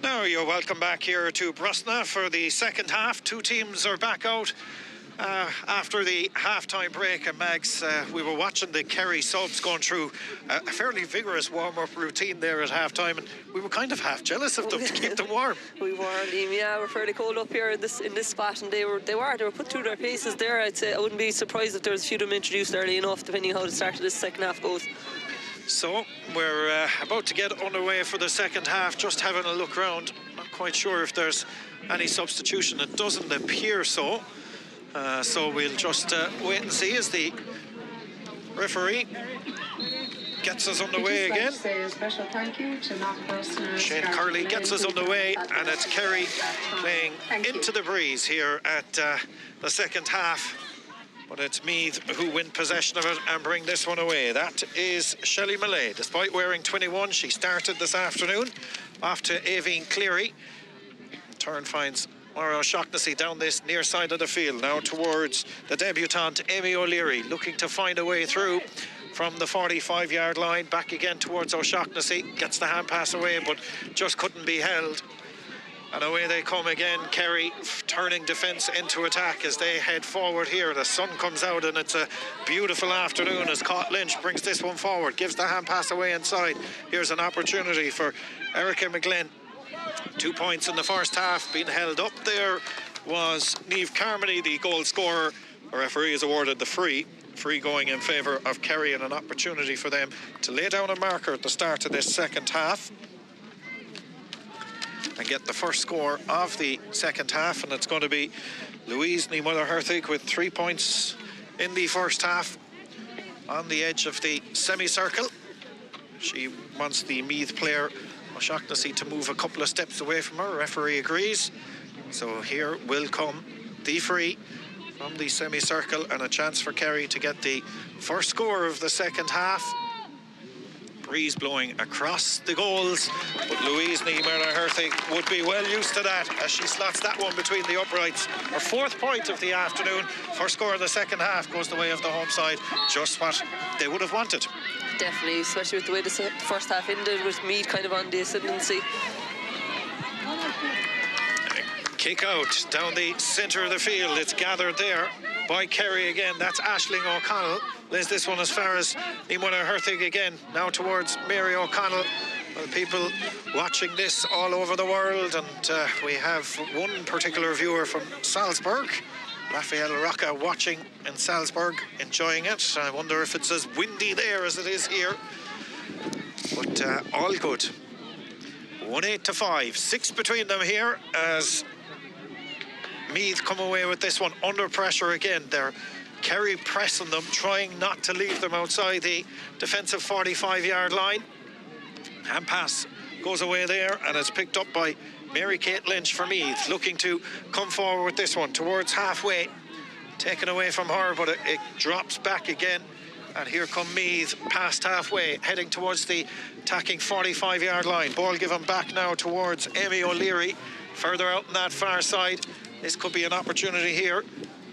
Now you're welcome back here to Brosna for the second half. Two teams are back out after the half-time break. And Mags, we were watching the Kerry subs going through a fairly vigorous warm-up routine there at half-time, and we were kind of half jealous of them to keep them warm. We were, Liam, yeah, we're fairly cold up here in this spot, and they were put through their paces there. I'd say I wouldn't be surprised if there was a few of them introduced early enough, depending on how the start of this second half goes. So we're about to get underway for the second half, just having a look around. Not quite sure if there's any substitution. It doesn't appear so. So we'll just wait and see as the referee gets us underway again. Say a special thank you to Shane Curley gets us underway, and it's Kerry playing into the breeze here at the second half. But it's Meath who win possession of it and bring this one away. That is Shelley Millay. Despite wearing 21, she started this afternoon off to Aveen Cleary. Turn finds Maura O'Shaughnessy down this near side of the field. Now towards the debutante, Amy O'Leary, looking to find a way through from the 45-yard line. Back again towards O'Shaughnessy. Gets the hand pass away, but just couldn't be held. And away they come again, Kerry turning defence into attack as they head forward here. The sun comes out and it's a beautiful afternoon as Caught Lynch brings this one forward, gives the hand pass away inside. Here's an opportunity for Erica McGlynn. 2 points in the first half. Being held up there was Niamh Carmody, the goal scorer. The referee has awarded the free going in favour of Kerry, and an opportunity for them to lay down a marker at the start of this second half and get the first score of the second half. And it's going to be Louise Niemöller-Herthig with 3 points in the first half on the edge of the semicircle. She wants the Meath player O'Shaughnessy to move a couple of steps away from her. Referee agrees. So here will come the free from the semicircle, and a chance for Kerry to get the first score of the second half. Breeze blowing across the goals, but Louise Niemöller-Herthig would be well used to that as she slots that one between the uprights. Her 4th point of the afternoon. First score of the second half goes the way of the home side. Just what they would have wanted. Definitely, especially with the way the first half ended, with Meath kind of on the ascendancy. Kick out down the centre of the field. It's gathered there by Kerry again. That's Aisling O'Connell. Lays this one as far as Niemöller-Herthig again. Now towards Mary O'Connell. Well, people watching this all over the world, and we have one particular viewer from Salzburg, Raphael Rocca, watching in Salzburg, enjoying it. I wonder if it's as windy there as it is here. But all good. 1-8 to 5. 6 between them here as Meath come away with this one under pressure again. They're Kerry pressing them, trying not to leave them outside the defensive 45-yard line. Hand pass goes away there, and it's picked up by Mary-Kate Lynch for Meath, looking to come forward with this one towards halfway. Taken away from her, but it drops back again. And here come Meath past halfway, heading towards the attacking 45-yard line. Ball given back now towards Amy O'Leary, further out on that far side. This could be an opportunity here.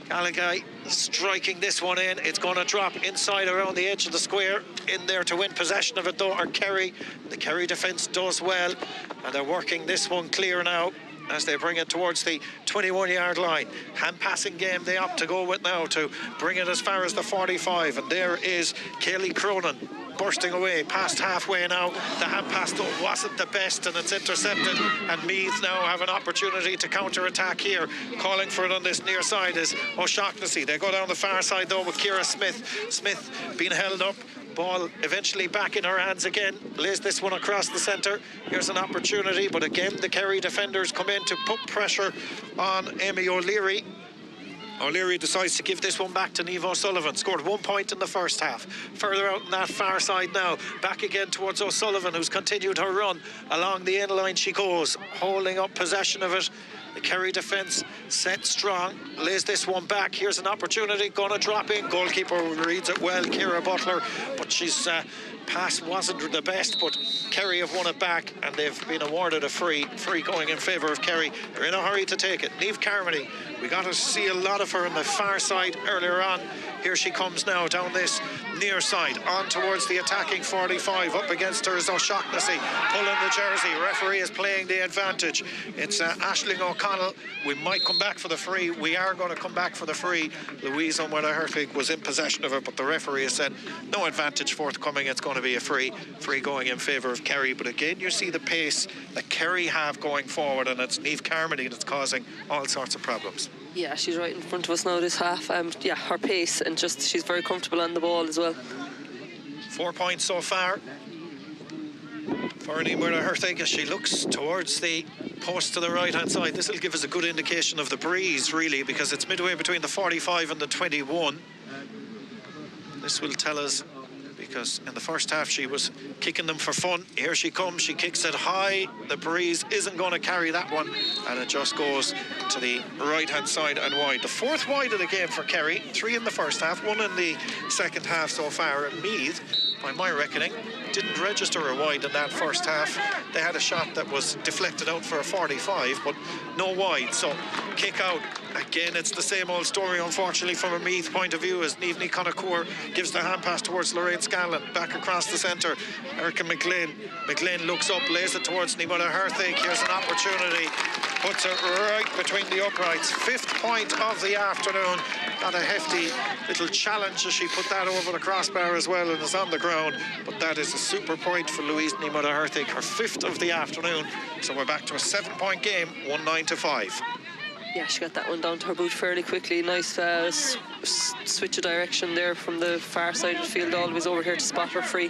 Gallagher striking this one in. It's going to drop inside around the edge of the square. In there to win possession of it though are Kerry. The Kerry defence does well, and they're working this one clear now as they bring it towards the 21-yard line. Hand passing game they opt to go with now to bring it as far as the 45, and there is Kaylee Cronin bursting away past halfway now. The hand pass though wasn't the best, and it's intercepted, and Meath now have an opportunity to counter-attack here. Calling for it on this near side is O'Shaughnessy. They go down the far side though with Ciara Smith being held up. Ball eventually back in her hands again. Lays this one across the centre. Here's an opportunity, but again the Kerry defenders come in to put pressure on Amy O'Leary. O'Leary decides to give this one back to Niamh O'Sullivan. Scored 1 point in the first half. Further out on that far side now. Back again towards O'Sullivan, who's continued her run. Along the end line she goes, holding up possession of it. The Kerry defence set strong. Lays this one back. Here's an opportunity. Gonna drop in. Goalkeeper reads it well, Ciara Butler. But she's pass wasn't the best, but Kerry have won it back, and they've been awarded a free going in favour of Kerry. They're in a hurry to take it. Niamh Carmody, we got to see a lot of her on the far side earlier on Here she comes now down this near side, on towards the attacking 45. Up against her is O'Shaughnessy, pulling the jersey. Referee is playing the advantage. It's Aisling O'Connell. We might come back for the free. We are going to come back for the free. Louise O'Mara-Hertig was in possession of it, but the referee has said no advantage forthcoming. It's going to be a free going in favour of Kerry. But again, you see the pace that Kerry have going forward, and it's Meath Carmody that's causing all sorts of problems. Yeah, she's right in front of us now this half. Yeah, her pace, and just she's very comfortable on the ball as well. 4 points so far for O'Mara-Hertig as she looks towards the post to the right hand side. This will give us a good indication of the breeze, really, because it's midway between the 45 and the 21. This will tell us, because in the first half she was kicking them for fun. Here she comes, she kicks it high. The breeze isn't going to carry that one, and it just goes to the right hand side and wide. The fourth wide of the game for Kerry. 3 in the first half, 1 in the second half so far. And Meath, by my reckoning, didn't register a wide in that first half. They had a shot that was deflected out for a 45, but no wide. So kick out. Again, it's the same old story, unfortunately, from a Meath point of view, as Niamh Connacour gives the hand pass towards Lorraine Scanlon. Back across the centre, Erica McGlynn. McGlynn looks up, lays it towards Niamh O'Herthig. Here's an opportunity. Puts it right between the uprights. 5th point of the afternoon. Got a hefty little challenge as she put that over the crossbar as well, and is on the ground. But that is a super point for Louise Niamh O'Herthig, her 5th of the afternoon. So we're back to a 7-point game, 19-5. Yeah, she got that one down to her boot fairly quickly. Nice switch of direction there from the far side of the field, always over here to spot her free.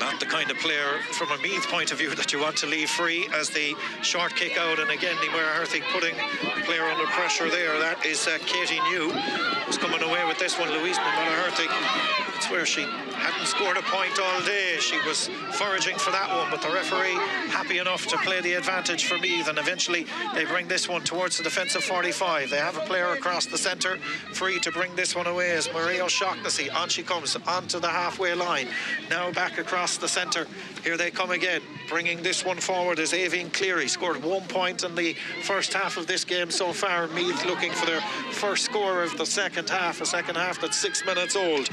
Not the kind of player from a Meath point of view that you want to leave free, as the short kick out. And again, Niamh O'Herthig putting the player under pressure there. That is Katie New, who's coming away with this one. Louise Niamh O'Herthig, it's where she hadn't scored a point all day. She was foraging for that one, but the referee happy enough to play the advantage for Meath, and eventually they bring this one towards the defensive 45. They have a player across the centre free to bring this one away as Marie O'Shaughnessy. On she comes onto the halfway line. Now back across the centre. Here they come again. Bringing this one forward is Aoibhinn Cleary. Scored 1 point in the first half of this game so far. Meath looking for their first score of the second half, a second half that's 6 minutes old.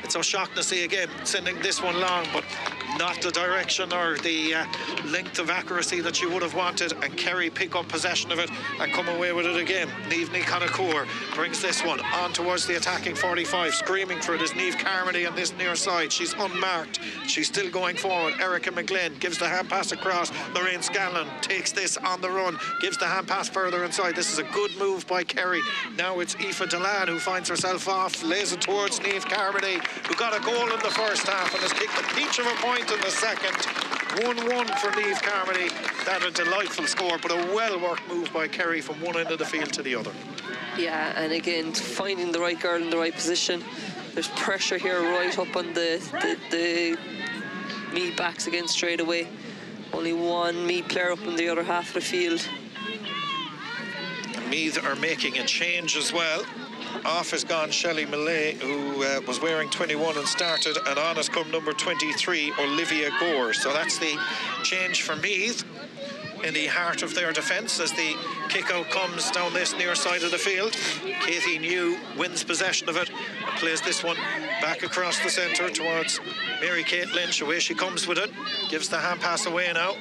It's O'Shaughnessy again, sending this one long, but not the direction or the length of accuracy that you would have wanted, and Kerry pick up possession of it and come away with it again. Niamh Connacour brings this one on towards the attacking 45. Screaming for it is Niamh Carmody on this near side. She's unmarked. She's still going forward. Erica McGlynn gives the hand pass across. Lorraine Scanlon takes this on the run, gives the hand pass further inside. This is a good move by Kerry. Now it's Aoife Delan who finds herself off, lays it towards Niamh Carmody, who got a goal in the first half and has kicked a peach of a point in the second. 1-1 for Niamh Carmody. That a delightful score, but a well-worked move by Kerry from one end of the field to the other. Yeah, and again, finding the right girl in the right position. There's pressure here right up on the Meath backs again straight away. Only one Meath player up in the other half of the field. Meath are making a change as well. Off has gone Shelley Millay, who was wearing 21 and started, and on has come number 23, Olivia Gore. So that's the change for Meath in the heart of their defence as the kick-out comes down this near side of the field. Katie New wins possession of it and plays this one back across the centre towards Mary-Kate Lynch. Away she comes with it, gives the hand pass away now.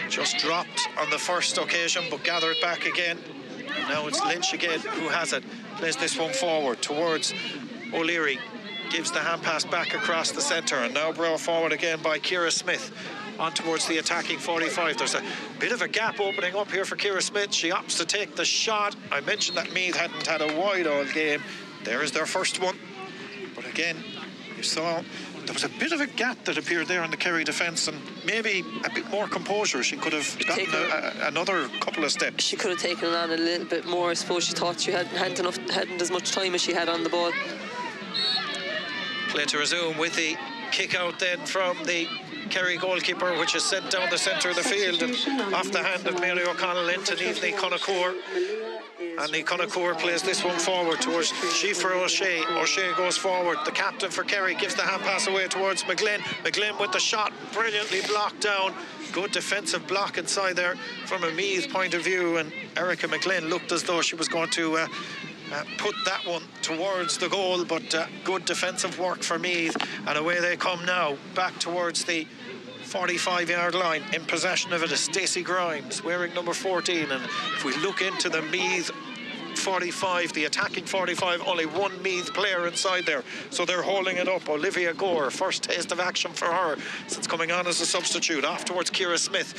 Just dropped on the first occasion, but gathered back again. And now it's Lynch again who has it. Plays this one forward towards O'Leary. Gives the hand pass back across the centre, and now brought forward again by Ciara Smith on towards the attacking 45. There's a bit of a gap opening up here for Ciara Smith. She opts to take the shot. I mentioned that Meath hadn't had a wide all game. There is their first one. But again, you saw there was a bit of a gap that appeared there in the Kerry defence, and maybe a bit more composure. She could have gotten another couple of steps. She could have taken it on a little bit more. I suppose she thought she hadn't as much time as she had on the ball. Play to resume with the kick out then from the Kerry goalkeeper, which is sent down the centre of the field and off the hand of Mary O'Connell into Niamh Connacour. And Niamh Connacour plays this one forward towards Shifra O'Shea. O'Shea goes forward. The captain for Kerry gives the hand pass away towards McGlynn. McGlynn with the shot, brilliantly blocked down. Good defensive block inside there from a Meath point of view. And Erica McGlynn looked as though she was going to put that one towards the goal, but good defensive work for Meath, and away they come now, back towards the 45-yard line. In possession of it is Stacey Grimes, wearing number 14, and if we look into the Meath 45, the attacking 45, only one Meath player inside there, so they're holding it up. Olivia Gore, first taste of action for her since coming on as a substitute. Off towards Ciara Smith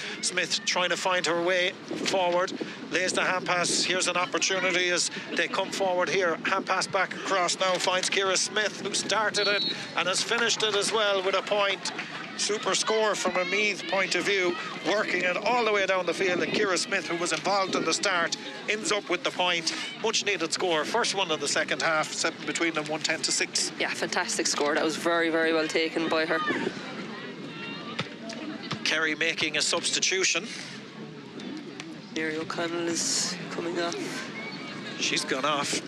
trying to find her way forward, lays the hand pass. Here's an opportunity as they come forward here. Hand pass back across now, finds Ciara Smith, who started it and has finished it as well with a point. Super score from a Meath point of view, working it all the way down the field, and Ciara Smith, who was involved in the start, ends up with the point. Much needed score, first one in the second half, set between them 110-6. Yeah, fantastic score. That was very, very well taken by her. Kerry making a substitution. Mary O'Connell is coming off. She's gone off.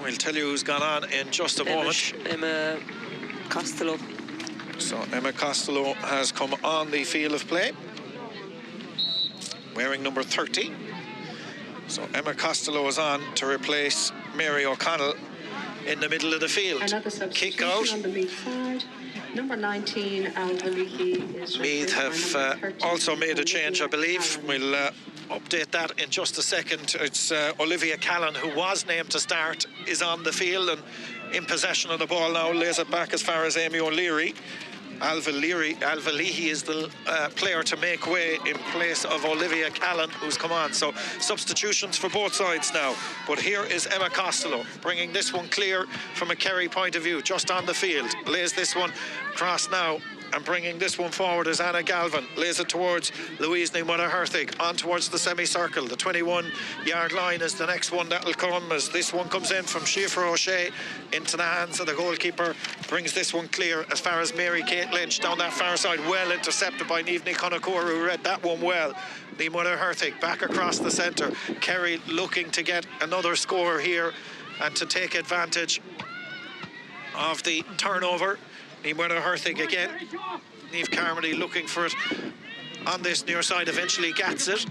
We'll tell you who's gone on in just a moment. Emma Costello. So Emma Costello has come on the field of play, wearing number 30. So Emma Costello is on to replace Mary O'Connell in the middle of the field. Kick out. On the Meath side. Number 19, is Meath have also made a change, I believe. We'll update that in just a second. It's Olivia Callan, who was named to start, is on the field and in possession of the ball now, lays it back as far as Amy O'Leary. Alva Leahy is the player to make way in place of Olivia Callan, who's come on. So substitutions for both sides now. But here is Emma Costello bringing this one clear from a Kerry point of view, just on the field. Lays this one across now, and bringing this one forward is Anna Galvin. Lays it towards Louise Niemona-Herthig, on towards the semicircle. The 21-yard line is the next one that'll come, as this one comes in from Siofra O'Shea into the hands of the goalkeeper. Brings this one clear as far as Mary-Kate Lynch down that far side. Well intercepted by Niamh Conakor, who read that one well. Niemona-Herthig back across the centre. Kerry looking to get another score here and to take advantage of the turnover. Niemona-Herthig again. Niamh Carmody looking for it on this near side, eventually gets it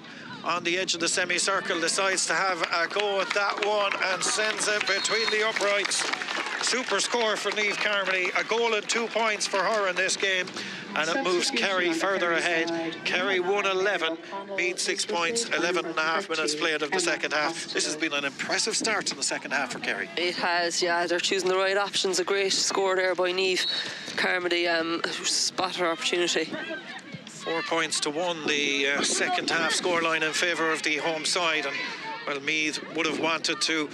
on the edge of the semicircle, decides to have a go at that one and sends it between the uprights. Super score for Niamh Carmody, a goal and 2 points for her in this game, and it moves Kerry further ahead. Kerry won 11, Meath 6 points, 11 and a half minutes played of the second half. This has been an impressive start in the second half for Kerry. It has, yeah, they're choosing the right options. A great score there by Niamh Carmody, spot her opportunity. 4 points to 1, the second half scoreline in favour of the home side, and well, Meath would have wanted to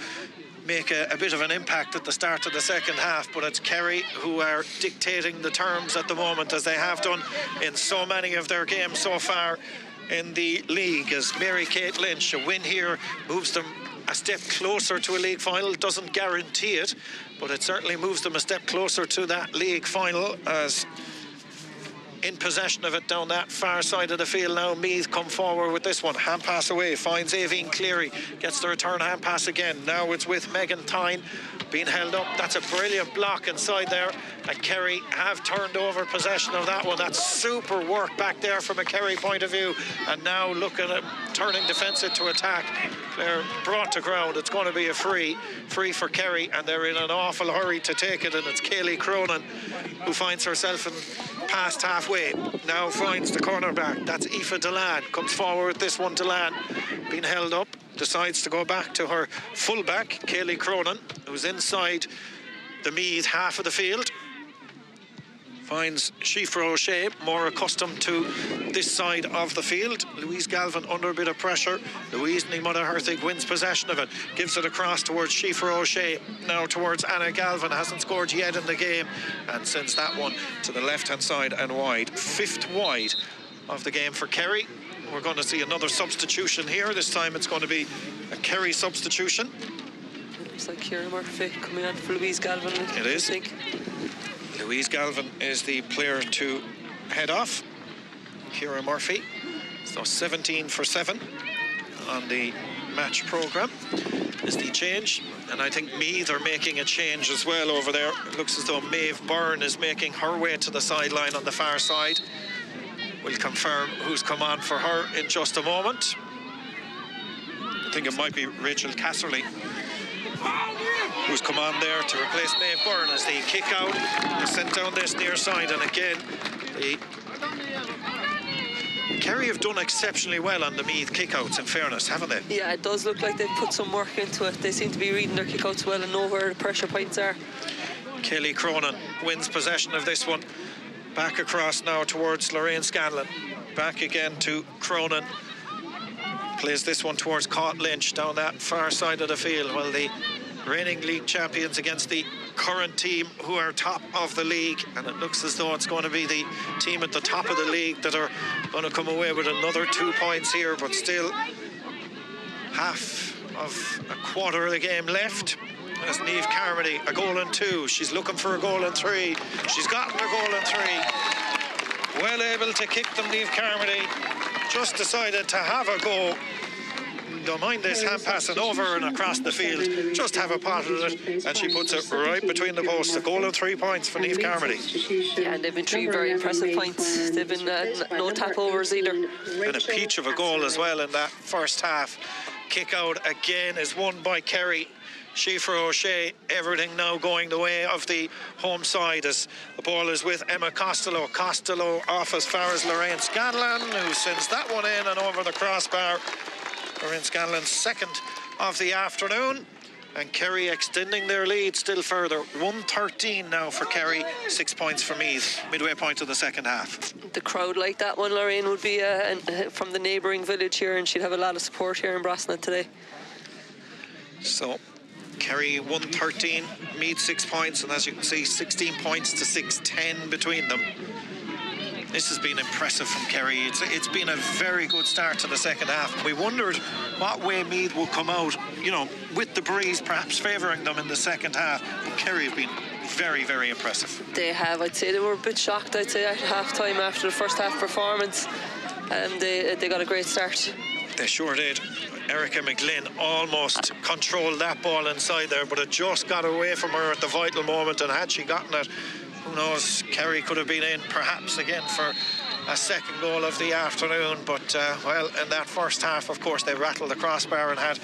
make a bit of an impact at the start of the second half, but it's Kerry who are dictating the terms at the moment, as they have done in so many of their games so far in the league, as Mary-Kate Lynch, a win here moves them a step closer to a league final. Doesn't guarantee it, but it certainly moves them a step closer to that league final, as in possession of it down that far side of the field now. Meath come forward with this one, hand pass away, finds Aoibhinn Cleary, gets the return hand pass again. Now it's with Megan Tyne being held up. That's a brilliant block inside there, and Kerry have turned over possession of that one. That's super work back there from a Kerry point of view, and now look at it, turning defensive to attack. They're brought to ground. It's going to be a free for Kerry, and they're in an awful hurry to take it, and it's Kayleigh Cronin who finds herself in past halfway. Now finds the cornerback. That's Aoife Delan. Comes forward with this one. Delan being held up, decides to go back to her fullback, Kayleigh Cronin, who's inside the Meath half of the field. Finds Siofra O'Shea, more accustomed to this side of the field. Louise Galvin under a bit of pressure. Louise Niemona-Herthig wins possession of it, gives it across towards Siofra O'Shea, now towards Anna Galvin, hasn't scored yet in the game, and sends that one to the left-hand side and wide. 5th wide of the game for Kerry. We're going to see another substitution here. This time it's going to be a Kerry substitution. Looks like Ciara Murphy coming on for Louise Galvin. It is. I think Louise Galvin is the player to head off. Ciara Murphy, so 17 for 7 on the match programme is the change, and I think Meath are making a change as well over there. It looks as though Maeve Byrne is making her way to the sideline on the far side. We'll confirm who's come on for her in just a moment. I think it might be Rachel Casserly. who's come on there to replace Maeve Byrne as the kick out is sent down this near side. And again, Kerry have done exceptionally well on the Meath kickouts, in fairness, haven't they? Yeah, it does look like they've put some work into it. They seem to be reading their kickouts well and know where the pressure points are. Kelly Cronin wins possession of this one. Back across now towards Lorraine Scanlon. Back again to Cronin. Plays this one towards Caught Lynch down that far side of the field. Well, the reigning league champions against the current team who are top of the league, and it looks as though it's going to be the team at the top of the league that are going to come away with another 2 points here, but still half of a quarter of the game left. As Niamh Carmody, a goal and 2. She's looking for a goal and 3. She's gotten a goal and 3. Well able to kick them, Niamh Carmody. Just decided to have a go. Don't mind this hand passing over and across the field. Just have a pot at it, and she puts it right between the posts. A goal and 3 points for Niamh Carmody. Yeah, and they've been 3 very impressive points. They've been no tap overs either. And a peach of a goal as well in that first half. Kick out again is won by Kerry. Shifra O'Shea, everything now going the way of the home side as the ball is with Emma Costello. Costello off as far as Lorraine Scanlon, who sends that one in and over the crossbar. Lorraine Scanlon's second of the afternoon, and Kerry extending their lead still further. 1-13 now for Kerry, 6 points for Meath, midway point of the second half. The crowd like that one, Lorraine, would be from the neighbouring village here, and she'd have a lot of support here in Brosnan today. So Kerry 1-13, Meath 6 points, and as you can see, 16 points to 6-10 between them. This has been impressive from Kerry. It's been a very good start to the second half. We wondered what way Meath will come out, you know, with the breeze perhaps favouring them in the second half. But Kerry have been very, very impressive. They have. I'd say they were a bit shocked, at half-time after the first half performance. They got a great start. They sure did. Erica McGlynn almost controlled that ball inside there, but it just got away from her at the vital moment, and had she gotten it, who knows, Kerry could have been in perhaps again for a second goal of the afternoon. But well, in that first half, of course, they rattled the crossbar and had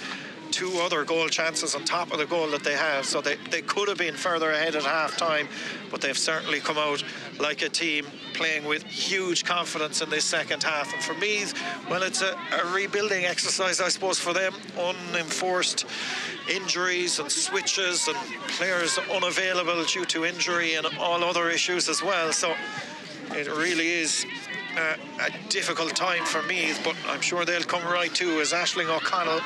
2 other goal chances on top of the goal that they have, so they could have been further ahead at half time, but they've certainly come out like a team playing with huge confidence in this second half. And for Meath, well, it's a rebuilding exercise, I suppose, for them. Unenforced injuries and switches and players unavailable due to injury and all other issues as well, so it really is a difficult time for Meath, but I'm sure they'll come right to as Aisling O'Connell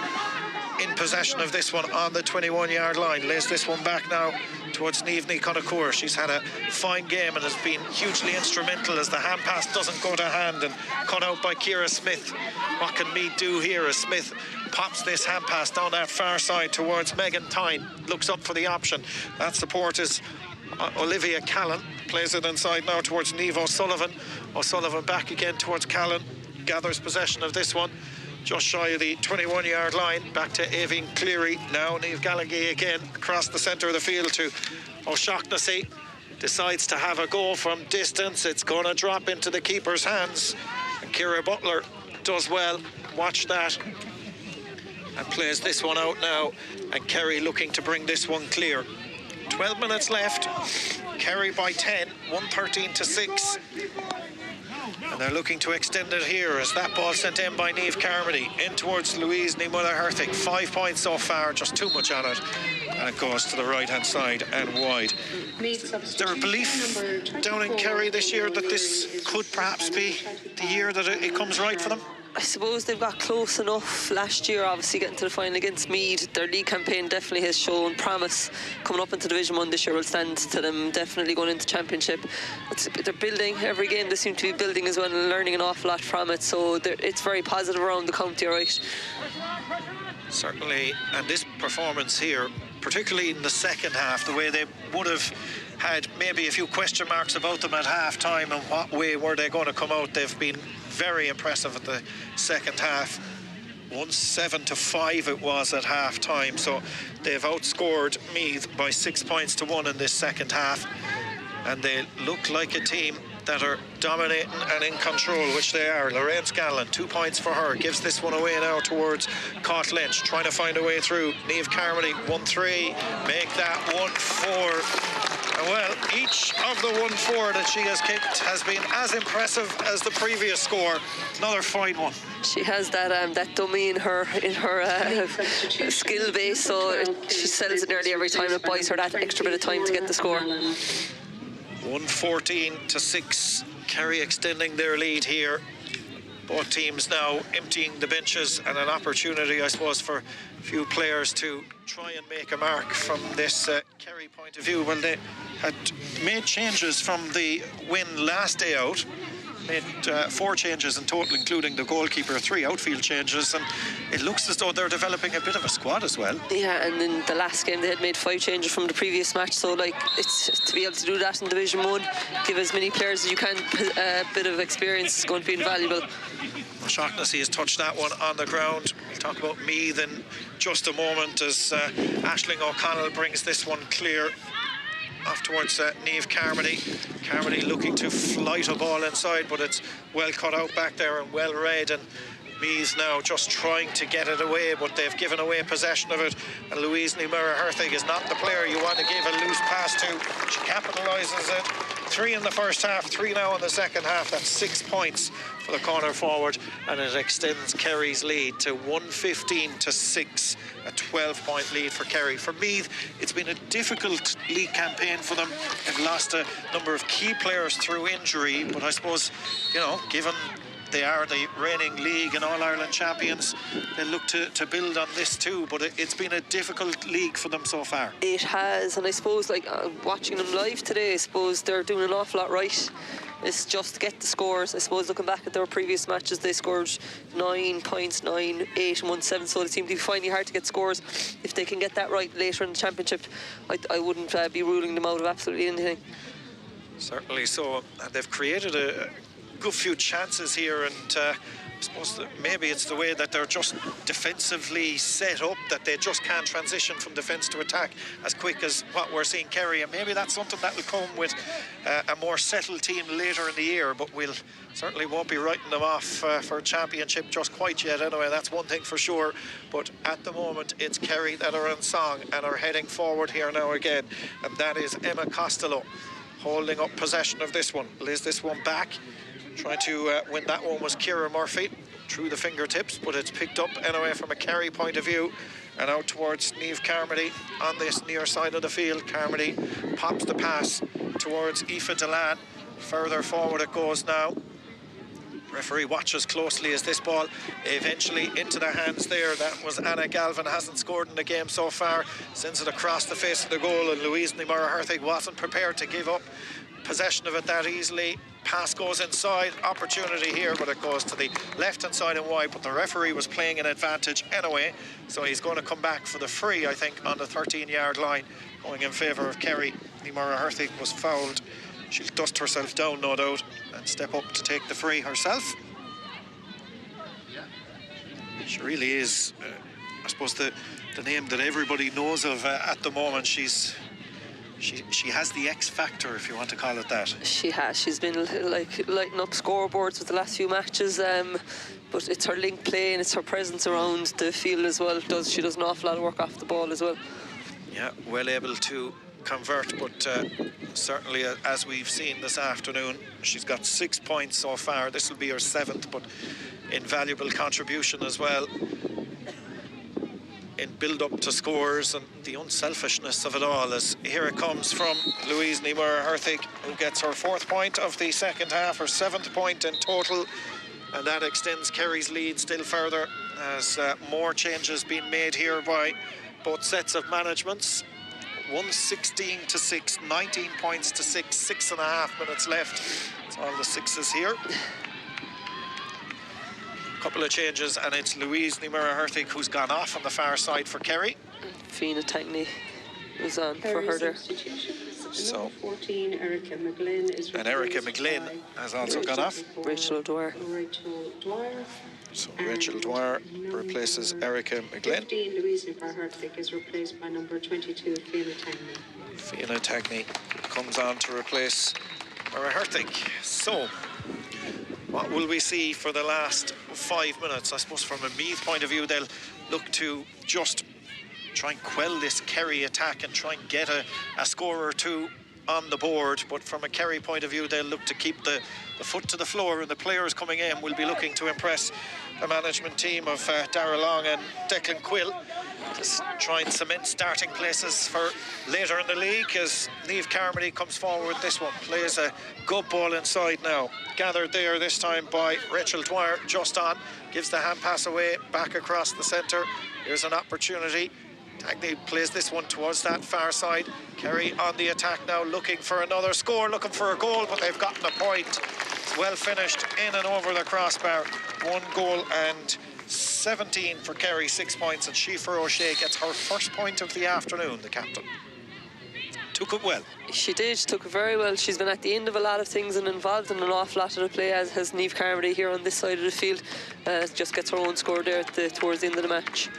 in possession of this one on the 21-yard line. Lays this one back now towards Niamh Conacour. She's had a fine game and has been hugely instrumental as the hand pass doesn't go to hand and cut out by Ciara Smith. What can Meath do here as Smith pops this hand pass down that far side towards Megan Tyne? Looks up for the option. That support is Olivia Callan. Plays it inside now towards Niamh O'Sullivan. O'Sullivan back again towards Callan. Gathers possession of this one just shy of the 21-yard line. Back to Aoibhinn Cleary. Now Niamh Gallagher again across the centre of the field to O'Shaughnessy. Decides to have a go from distance. It's going to drop into the keeper's hands. And Ciara Butler does well. Watch that. And plays this one out now. And Kerry looking to bring this one clear. 12 minutes left. Kerry by 10. 1-13 to 6. And they're looking to extend it here as that ball sent in by Niamh Carmody in towards Louise Nimulla-Herthig. 5 points so far, just too much on it, and it goes to the right hand side and wide. Is there a belief down in Kerry this year that this could perhaps be the year that it comes right for them? I suppose they've got close enough last year, obviously getting to the final against Meath. Their league campaign definitely has shown promise. Coming up into Division 1 this year will stand to them definitely going into Championship. They're building every game. They seem to be building as well and learning an awful lot from it, so it's very positive around the county, right? Certainly, and this performance here, particularly in the second half, the way they would have had maybe a few question marks about them at half time and what way were they going to come out, they've been very impressive at the second half. 1-7-5 it was at half time, so they've outscored Meath by 6 points to 1 in this second half, and they look like a team that are dominating and in control, which they are. Lorraine Scanlon, 2 points for her, gives this one away now towards Caught Lynch, trying to find a way through. Niamh Carmody, 1-3, make that 1-4. And well, each of the 1-4 that she has kicked has been as impressive as the previous score. Another fine one. She has that dummy in her skill base, so she sells it nearly every time. It buys her that extra bit of time to get the score. 114-6. Kerry extending their lead here. Both teams now emptying the benches, and an opportunity, I suppose, for a few players to try and make a mark from this Kerry point of view. Well, they had made changes from the win last day out. Made 4 changes in total, including the goalkeeper, 3 outfield changes, and it looks as though they're developing a bit of a squad as well. Yeah, and in the last game they had made 5 changes from the previous match, so like it's to be able to do that in Division 1, give as many players as you can a bit of experience is going to be invaluable. Shaughnessy has touched that one on the ground. We'll talk about Meath in just a moment as Aisling O'Connell brings this one clear off towards Niamh Carmody. Carmody looking to flight a ball inside, but it's well cut out back there and well read, and Meath now just trying to get it away, but they've given away possession of it, and Louise Nimura-Herthig is not the player you want to give a loose pass to. She capitalises it. 3 in the first half, 3 now in the second half. That's 6 points for the corner forward, and it extends Kerry's lead to 115-6, a 12-point lead for Kerry. For Meath, it's been a difficult league campaign for them. They've lost a number of key players through injury, but I suppose, you know, given they are the reigning league and All-Ireland champions, they look to build on this too, but it's been a difficult league for them so far. It has, and I suppose like watching them live today, I suppose they're doing an awful lot right. It's just to get the scores. I suppose looking back at their previous matches, they scored 9 points, 9, 8 and 1-7, so it seemed to be finding hard to get scores. If they can get that right later in the championship, I wouldn't be ruling them out of absolutely anything. Certainly so. And they've created a good few chances here, and I suppose that maybe it's the way that they're just defensively set up, that they just can't transition from defence to attack as quick as what we're seeing Kerry, and maybe that's something that will come with a more settled team later in the year, but we'll certainly won't be writing them off for a championship just quite yet anyway. That's one thing for sure, but at the moment it's Kerry that are in song and are heading forward here now again, and that is Emma Costello holding up possession of this one. Lays this one back. Trying to win that one was Ciara Murphy through the fingertips, but it's picked up anyway from a Kerry point of view and out towards Niamh Carmody on this near side of the field. Carmody pops the pass towards Aoife Delan. Further forward it goes now. Referee watches closely as this ball eventually into the hands there. That was Anna Galvin, hasn't scored in the game so far. Sends it across the face of the goal, and Louise Nimura-Herthig wasn't prepared to give up possession of it that easily. Pass goes inside, opportunity here, but it goes to the left-hand side and wide, but the referee was playing an advantage anyway, so he's going to come back for the free, I think, on the 13-yard line, going in favour of Kerry. Nimura-Herthig was fouled. She'll dust herself down, no doubt, and step up to take the free herself. She really is, I suppose, the name that everybody knows of at the moment. She has the X factor, if you want to call it that. She has. She's been like lighting up scoreboards with the last few matches, but it's her link play and it's her presence around the field as well. She does an awful lot of work off the ball as well. Yeah, well able to convert, but certainly as we've seen this afternoon, she's got 6 points so far. This will be her 7th, but invaluable contribution as well in build-up to scores, and the unselfishness of it all, as here it comes from Louise Nimura-Herthig, who gets her 4th point of the second half, her 7th point in total, and that extends Kerry's lead still further as more changes being made here by both sets of managements. 116-6, 19 points to 6, 6.5 minutes left. It's all the sixes here. Couple of changes, and it's Louise Nimura-Herthig who's gone off on the far side for Kerry. Fiona Tagney was on for her there. So, 14, Erica McGlynn is and Erica McGlynn has also gone off. Rachel O'Dwyer. So Rachel Dwyer replaces Erica McGlynn. 15, Louise Nimura-Herthig is replaced by number 22, Fiona Tagney. Fiona Tagney comes on to replace or a Hertig. So, what will we see for the last 5 minutes? I suppose from a Meath point of view, they'll look to just try and quell this Kerry attack and try and get a score or two on the board. But from a Kerry point of view, they'll look to keep the foot to the floor, and the players coming in will be looking to impress the management team of Darragh Long and Declan Quill. Just try and cement starting places for later in the league as Niamh Carmody comes forward with this one. Plays a good ball inside now. Gathered there this time by Rachel Dwyer, just on. Gives the hand pass away, back across the centre. Here's an opportunity. Tagney plays this one towards that far side. Kerry on the attack now, looking for another score, looking for a goal, but they've gotten a point. It's well finished in and over the crossbar. 1 goal and 17 for Kerry, 6 points, and Síofra O'Shea gets her first point of the afternoon, the captain. Took it well. She did, took it very well. She's been at the end of a lot of things and involved in an awful lot of the play, as has Niamh Carmody here on this side of the field. Just gets her own score there towards the end of the match.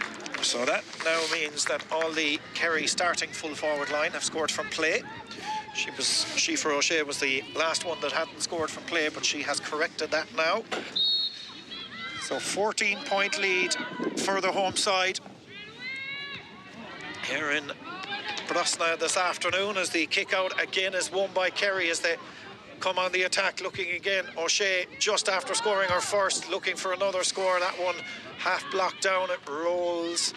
So that now means that all the Kerry starting full forward line have scored from play. Síofra O'Shea was the last one that hadn't scored from play, but she has corrected that now. So 14-point lead for the home side here in Brosna this afternoon, as the kick out again is won by Kerry as they come on the attack, looking again. O'Shea just after scoring her first, looking for another score. That one half blocked down, it rolls,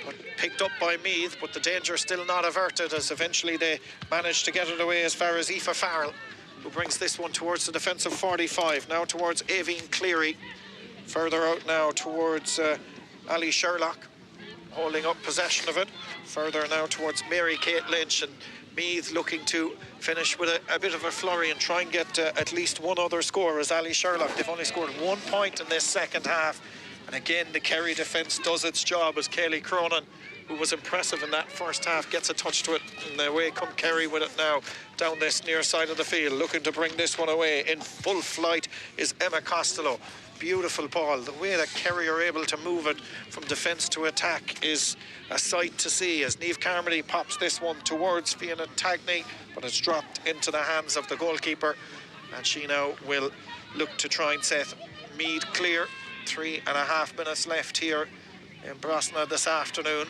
but picked up by Meath, but the danger still not averted as eventually they managed to get it away as far as Aoife Farrell, who brings this one towards the defensive 45, now towards Aoibhinn Cleary, further out now towards Ali Sherlock, holding up possession of it, further now towards Mary Kate Lynch, and Meath looking to finish with a bit of a flurry and try and get at least one other score as Ali Sherlock. They've only scored 1 point in this second half, and again the Kerry defence does its job as Kayleigh Cronin, who was impressive in that first half, gets a touch to it, and away come Kerry with it now down this near side of the field, looking to bring this one away. In full flight is Emma Costello. Beautiful ball. The way that Kerry are able to move it from defence to attack is a sight to see as Niamh Carmody pops this one towards Fiona Tagney, but it's dropped into the hands of the goalkeeper, and she now will look to try and set Meath clear. 3.5 minutes left here in Brosna this afternoon.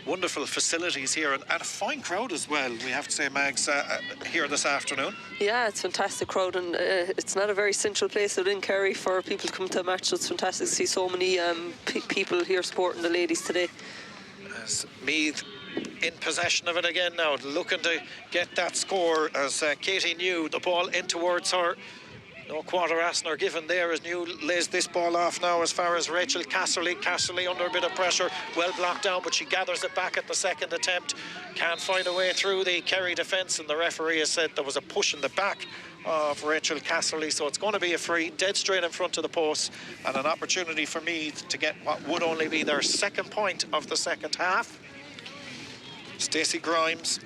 Wonderful facilities here, and a fine crowd as well, we have to say, Mags, here this afternoon. Yeah, it's a fantastic crowd, and it's not a very central place within Kerry for people to come to a match, so it's fantastic to see so many people here supporting the ladies today. As Meath in possession of it again now, looking to get that score as Katie New, the ball in towards her. No quarter Asner given there as New lays this ball off now as far as Rachel Casserly. Casserly under a bit of pressure, well blocked down, but she gathers it back at the second attempt. Can't find a way through the Kerry defence, and the referee has said there was a push in the back of Rachel Casserly, so it's going to be a free, dead straight in front of the post, and an opportunity for Meath to get what would only be their second point of the second half. Stacey Grimes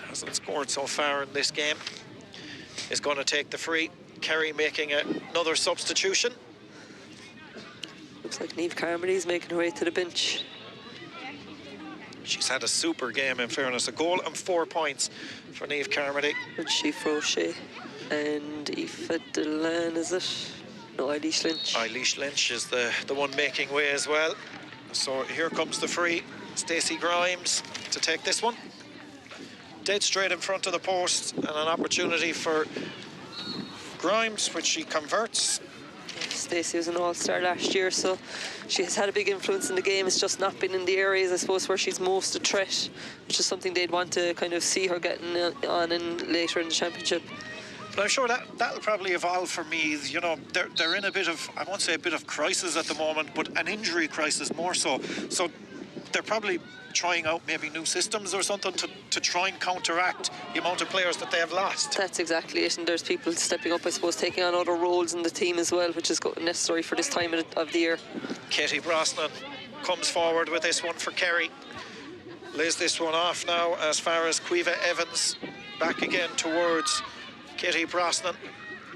hasn't scored so far in this game, is going to take the free. Kerry making another substitution. Looks like Niamh Carmody's making her way to the bench. She's had a super game, in fairness. A goal and 4 points for Niamh Carmody. And Síofra O'Shea and Aoife Delan, is it? No, Eilish Lynch. Eilish Lynch is the one making way as well. So here comes the free. Stacey Grimes to take this one. Dead straight in front of the post, and an opportunity for Grimes, which she converts. Stacey was an all-star last year, so she has had a big influence in the game. It's just not been in the areas, I suppose, where she's most a threat, which is something they'd want to kind of see her getting on in later in the championship. But I'm sure that'll probably evolve for Meath. You know, they're in a bit of, I won't say a bit of crisis at the moment, but an injury crisis more so. So they're probably trying out maybe new systems or something to try and counteract the amount of players that they have lost. That's exactly it, and there's people stepping up, I suppose, taking on other roles in the team as well, which is necessary for this time of the year. Katie Brosnan comes forward with this one for Kerry. Lays this one off now as far as Caoimhe Evans. Back again towards Katie Brosnan.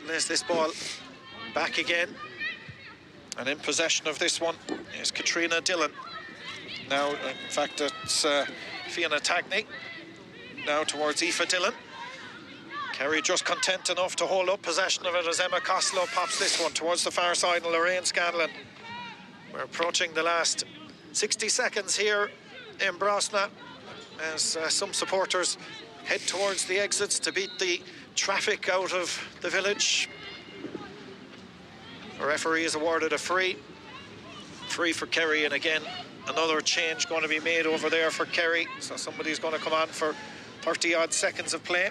Lays this ball back again. And in possession of this one is Katrina Dillon. Now, in fact, it's Fiona Tagney. Now towards Aoife Dillon. Kerry just content enough to hold up possession of it as Emma Costello pops this one towards the far side and Lorraine Scanlon. We're approaching the last 60 seconds here in Brosna as some supporters head towards the exits to beat the traffic out of the village. The referee is awarded a free for Kerry, and again another change going to be made over there for Kerry, so somebody's going to come on for 30 odd seconds of play.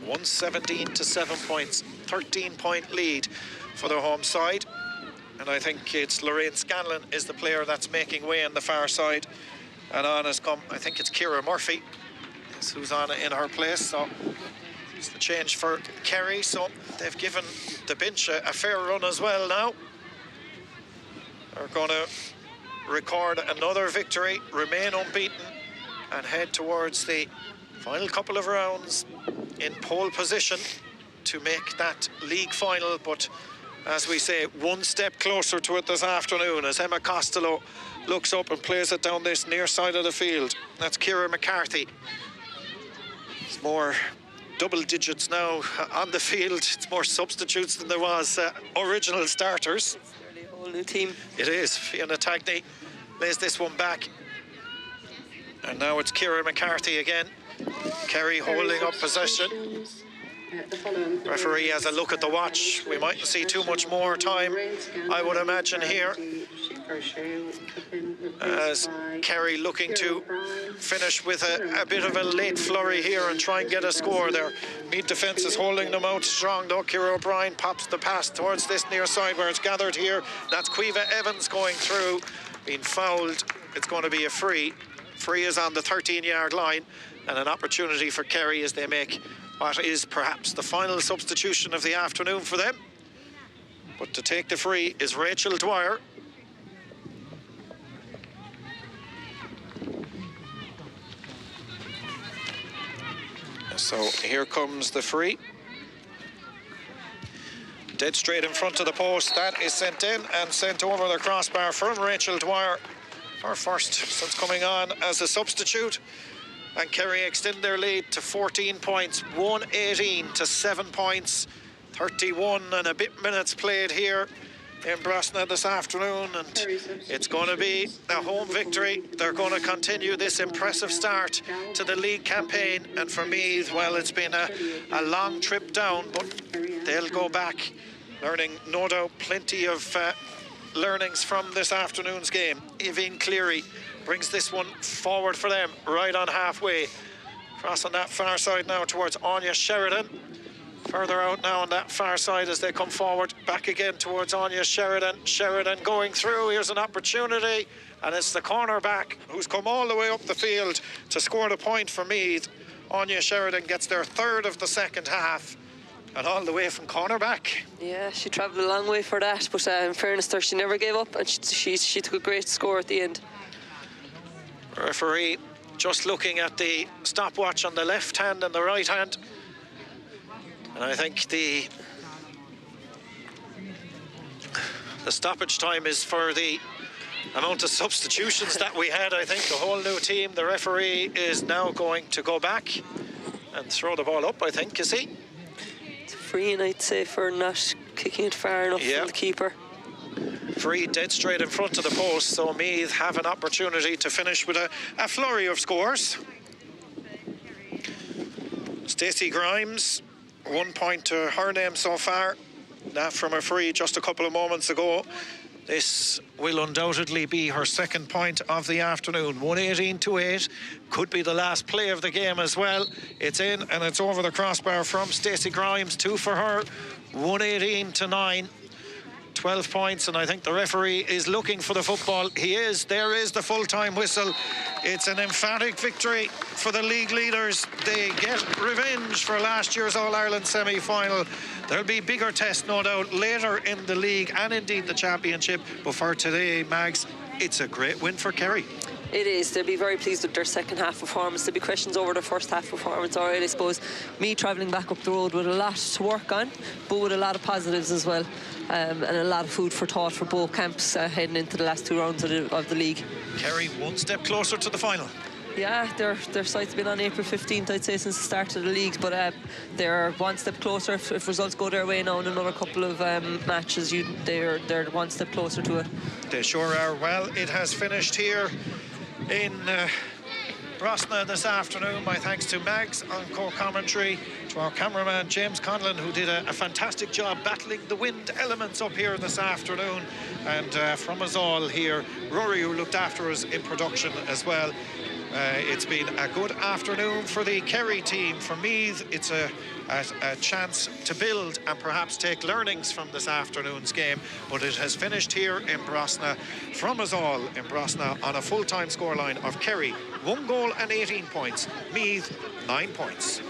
117 to 7 points, 13-point lead for the home side, and I think it's Lorraine Scanlon is the player that's making way on the far side, and on has come, I think it's Ciara Murphy is who's on in her place. So it's the change for Kerry, so they've given the bench a fair run as well now. They're going to record another victory, remain unbeaten, and head towards the final couple of rounds in pole position to make that league final. But as we say, one step closer to it this afternoon as Emma Costello looks up and plays it down this near side of the field. That's Ciara McCarthy. It's more double digits now on the field. It's more substitutes than there was original starters. It's nearly a whole new team. It is. Fiona Tagney lays this one back. And now it's Ciara McCarthy again. Kerry holding up possession. Referee has a look at the watch. We mightn't see too much more time, I would imagine, here, as Kerry looking to finish with a bit of a late flurry here and try and get a score there. Meath defence is holding them out strong though. Ciara O'Brien pops the pass towards this near side where it's gathered here. That's Caoimhe Evans going through, being fouled. It's going to be a free. Free is on the 13-yard line, and an opportunity for Kerry as they make what is perhaps the final substitution of the afternoon for them. But to take the free is Rachel Dwyer. So here comes the free. Dead straight in front of the post. That is sent in and sent over the crossbar from Rachel Dwyer. Her first since coming on as a substitute. And Kerry extend their lead to 14 points, 118 to 7 points, 31 and a bit minutes played here in Brosna this afternoon, and it's going to be a home victory. They're going to continue this impressive start to the league campaign, and for Meath, well, it's been a long trip down, but they'll go back learning, no doubt, plenty of learnings from this afternoon's game. Evine Cleary brings this one forward for them, right on halfway. Crossing that far side now towards Anya Sheridan. Further out now on that far side as they come forward. Back again towards Anya Sheridan. Sheridan going through. Here's an opportunity. And it's the cornerback who's come all the way up the field to score the point for Meath. Anya Sheridan gets their third of the second half. And all the way from cornerback. Yeah, she travelled a long way for that. But in fairness to her, she never gave up. And she took a great score at the end. Referee just looking at the stopwatch on the left hand and the right hand, and I think the stoppage time is for the amount of substitutions that we had. I think the whole new team. The referee is now going to go back and throw the ball up, I think, is he? It's free, and I'd say, for not kicking it far enough from the keeper. Free dead straight in front of the post, so Meath have an opportunity to finish with a flurry of scores. Stacey Grimes, 1 point to her name so far. That from a free just a couple of moments ago. This will undoubtedly be her second point of the afternoon. 118 to 8. Could be the last play of the game as well. It's in and it's over the crossbar from Stacey Grimes. 2 for her. 118 to 9. 12 points, and I think the referee is looking for the football. He is. There is the full-time whistle. It's an emphatic victory for the league leaders. They get revenge for last year's All-Ireland semi-final. There'll be bigger tests, no doubt, later in the league and indeed the championship. But for today, Mags, it's a great win for Kerry. It is. They'll be very pleased with their second half performance. There'll be questions over their first half performance. All right, I suppose me travelling back up the road with a lot to work on, but with a lot of positives as well, and a lot of food for thought for both camps heading into the last 2 rounds of the league. Kerry 1 step closer to the final. Yeah, their site's been on April 15th, I'd say, since the start of the league, but they're one step closer. If results go their way now in another couple of matches, they're one step closer to it. They sure are. Well, it has finished here in Brosna this afternoon. My thanks to Mags on co-commentary, to our cameraman James Conlon, who did a fantastic job battling the wind elements up here this afternoon, and from us all here, Rory, who looked after us in production as well. It's been a good afternoon for the Kerry team. For Meath, it's a chance to build and perhaps take learnings from this afternoon's game, but it has finished here in Brosna, from us all in Brosna, on a full-time scoreline of Kerry 1 goal and 18 points, Meath 9 points.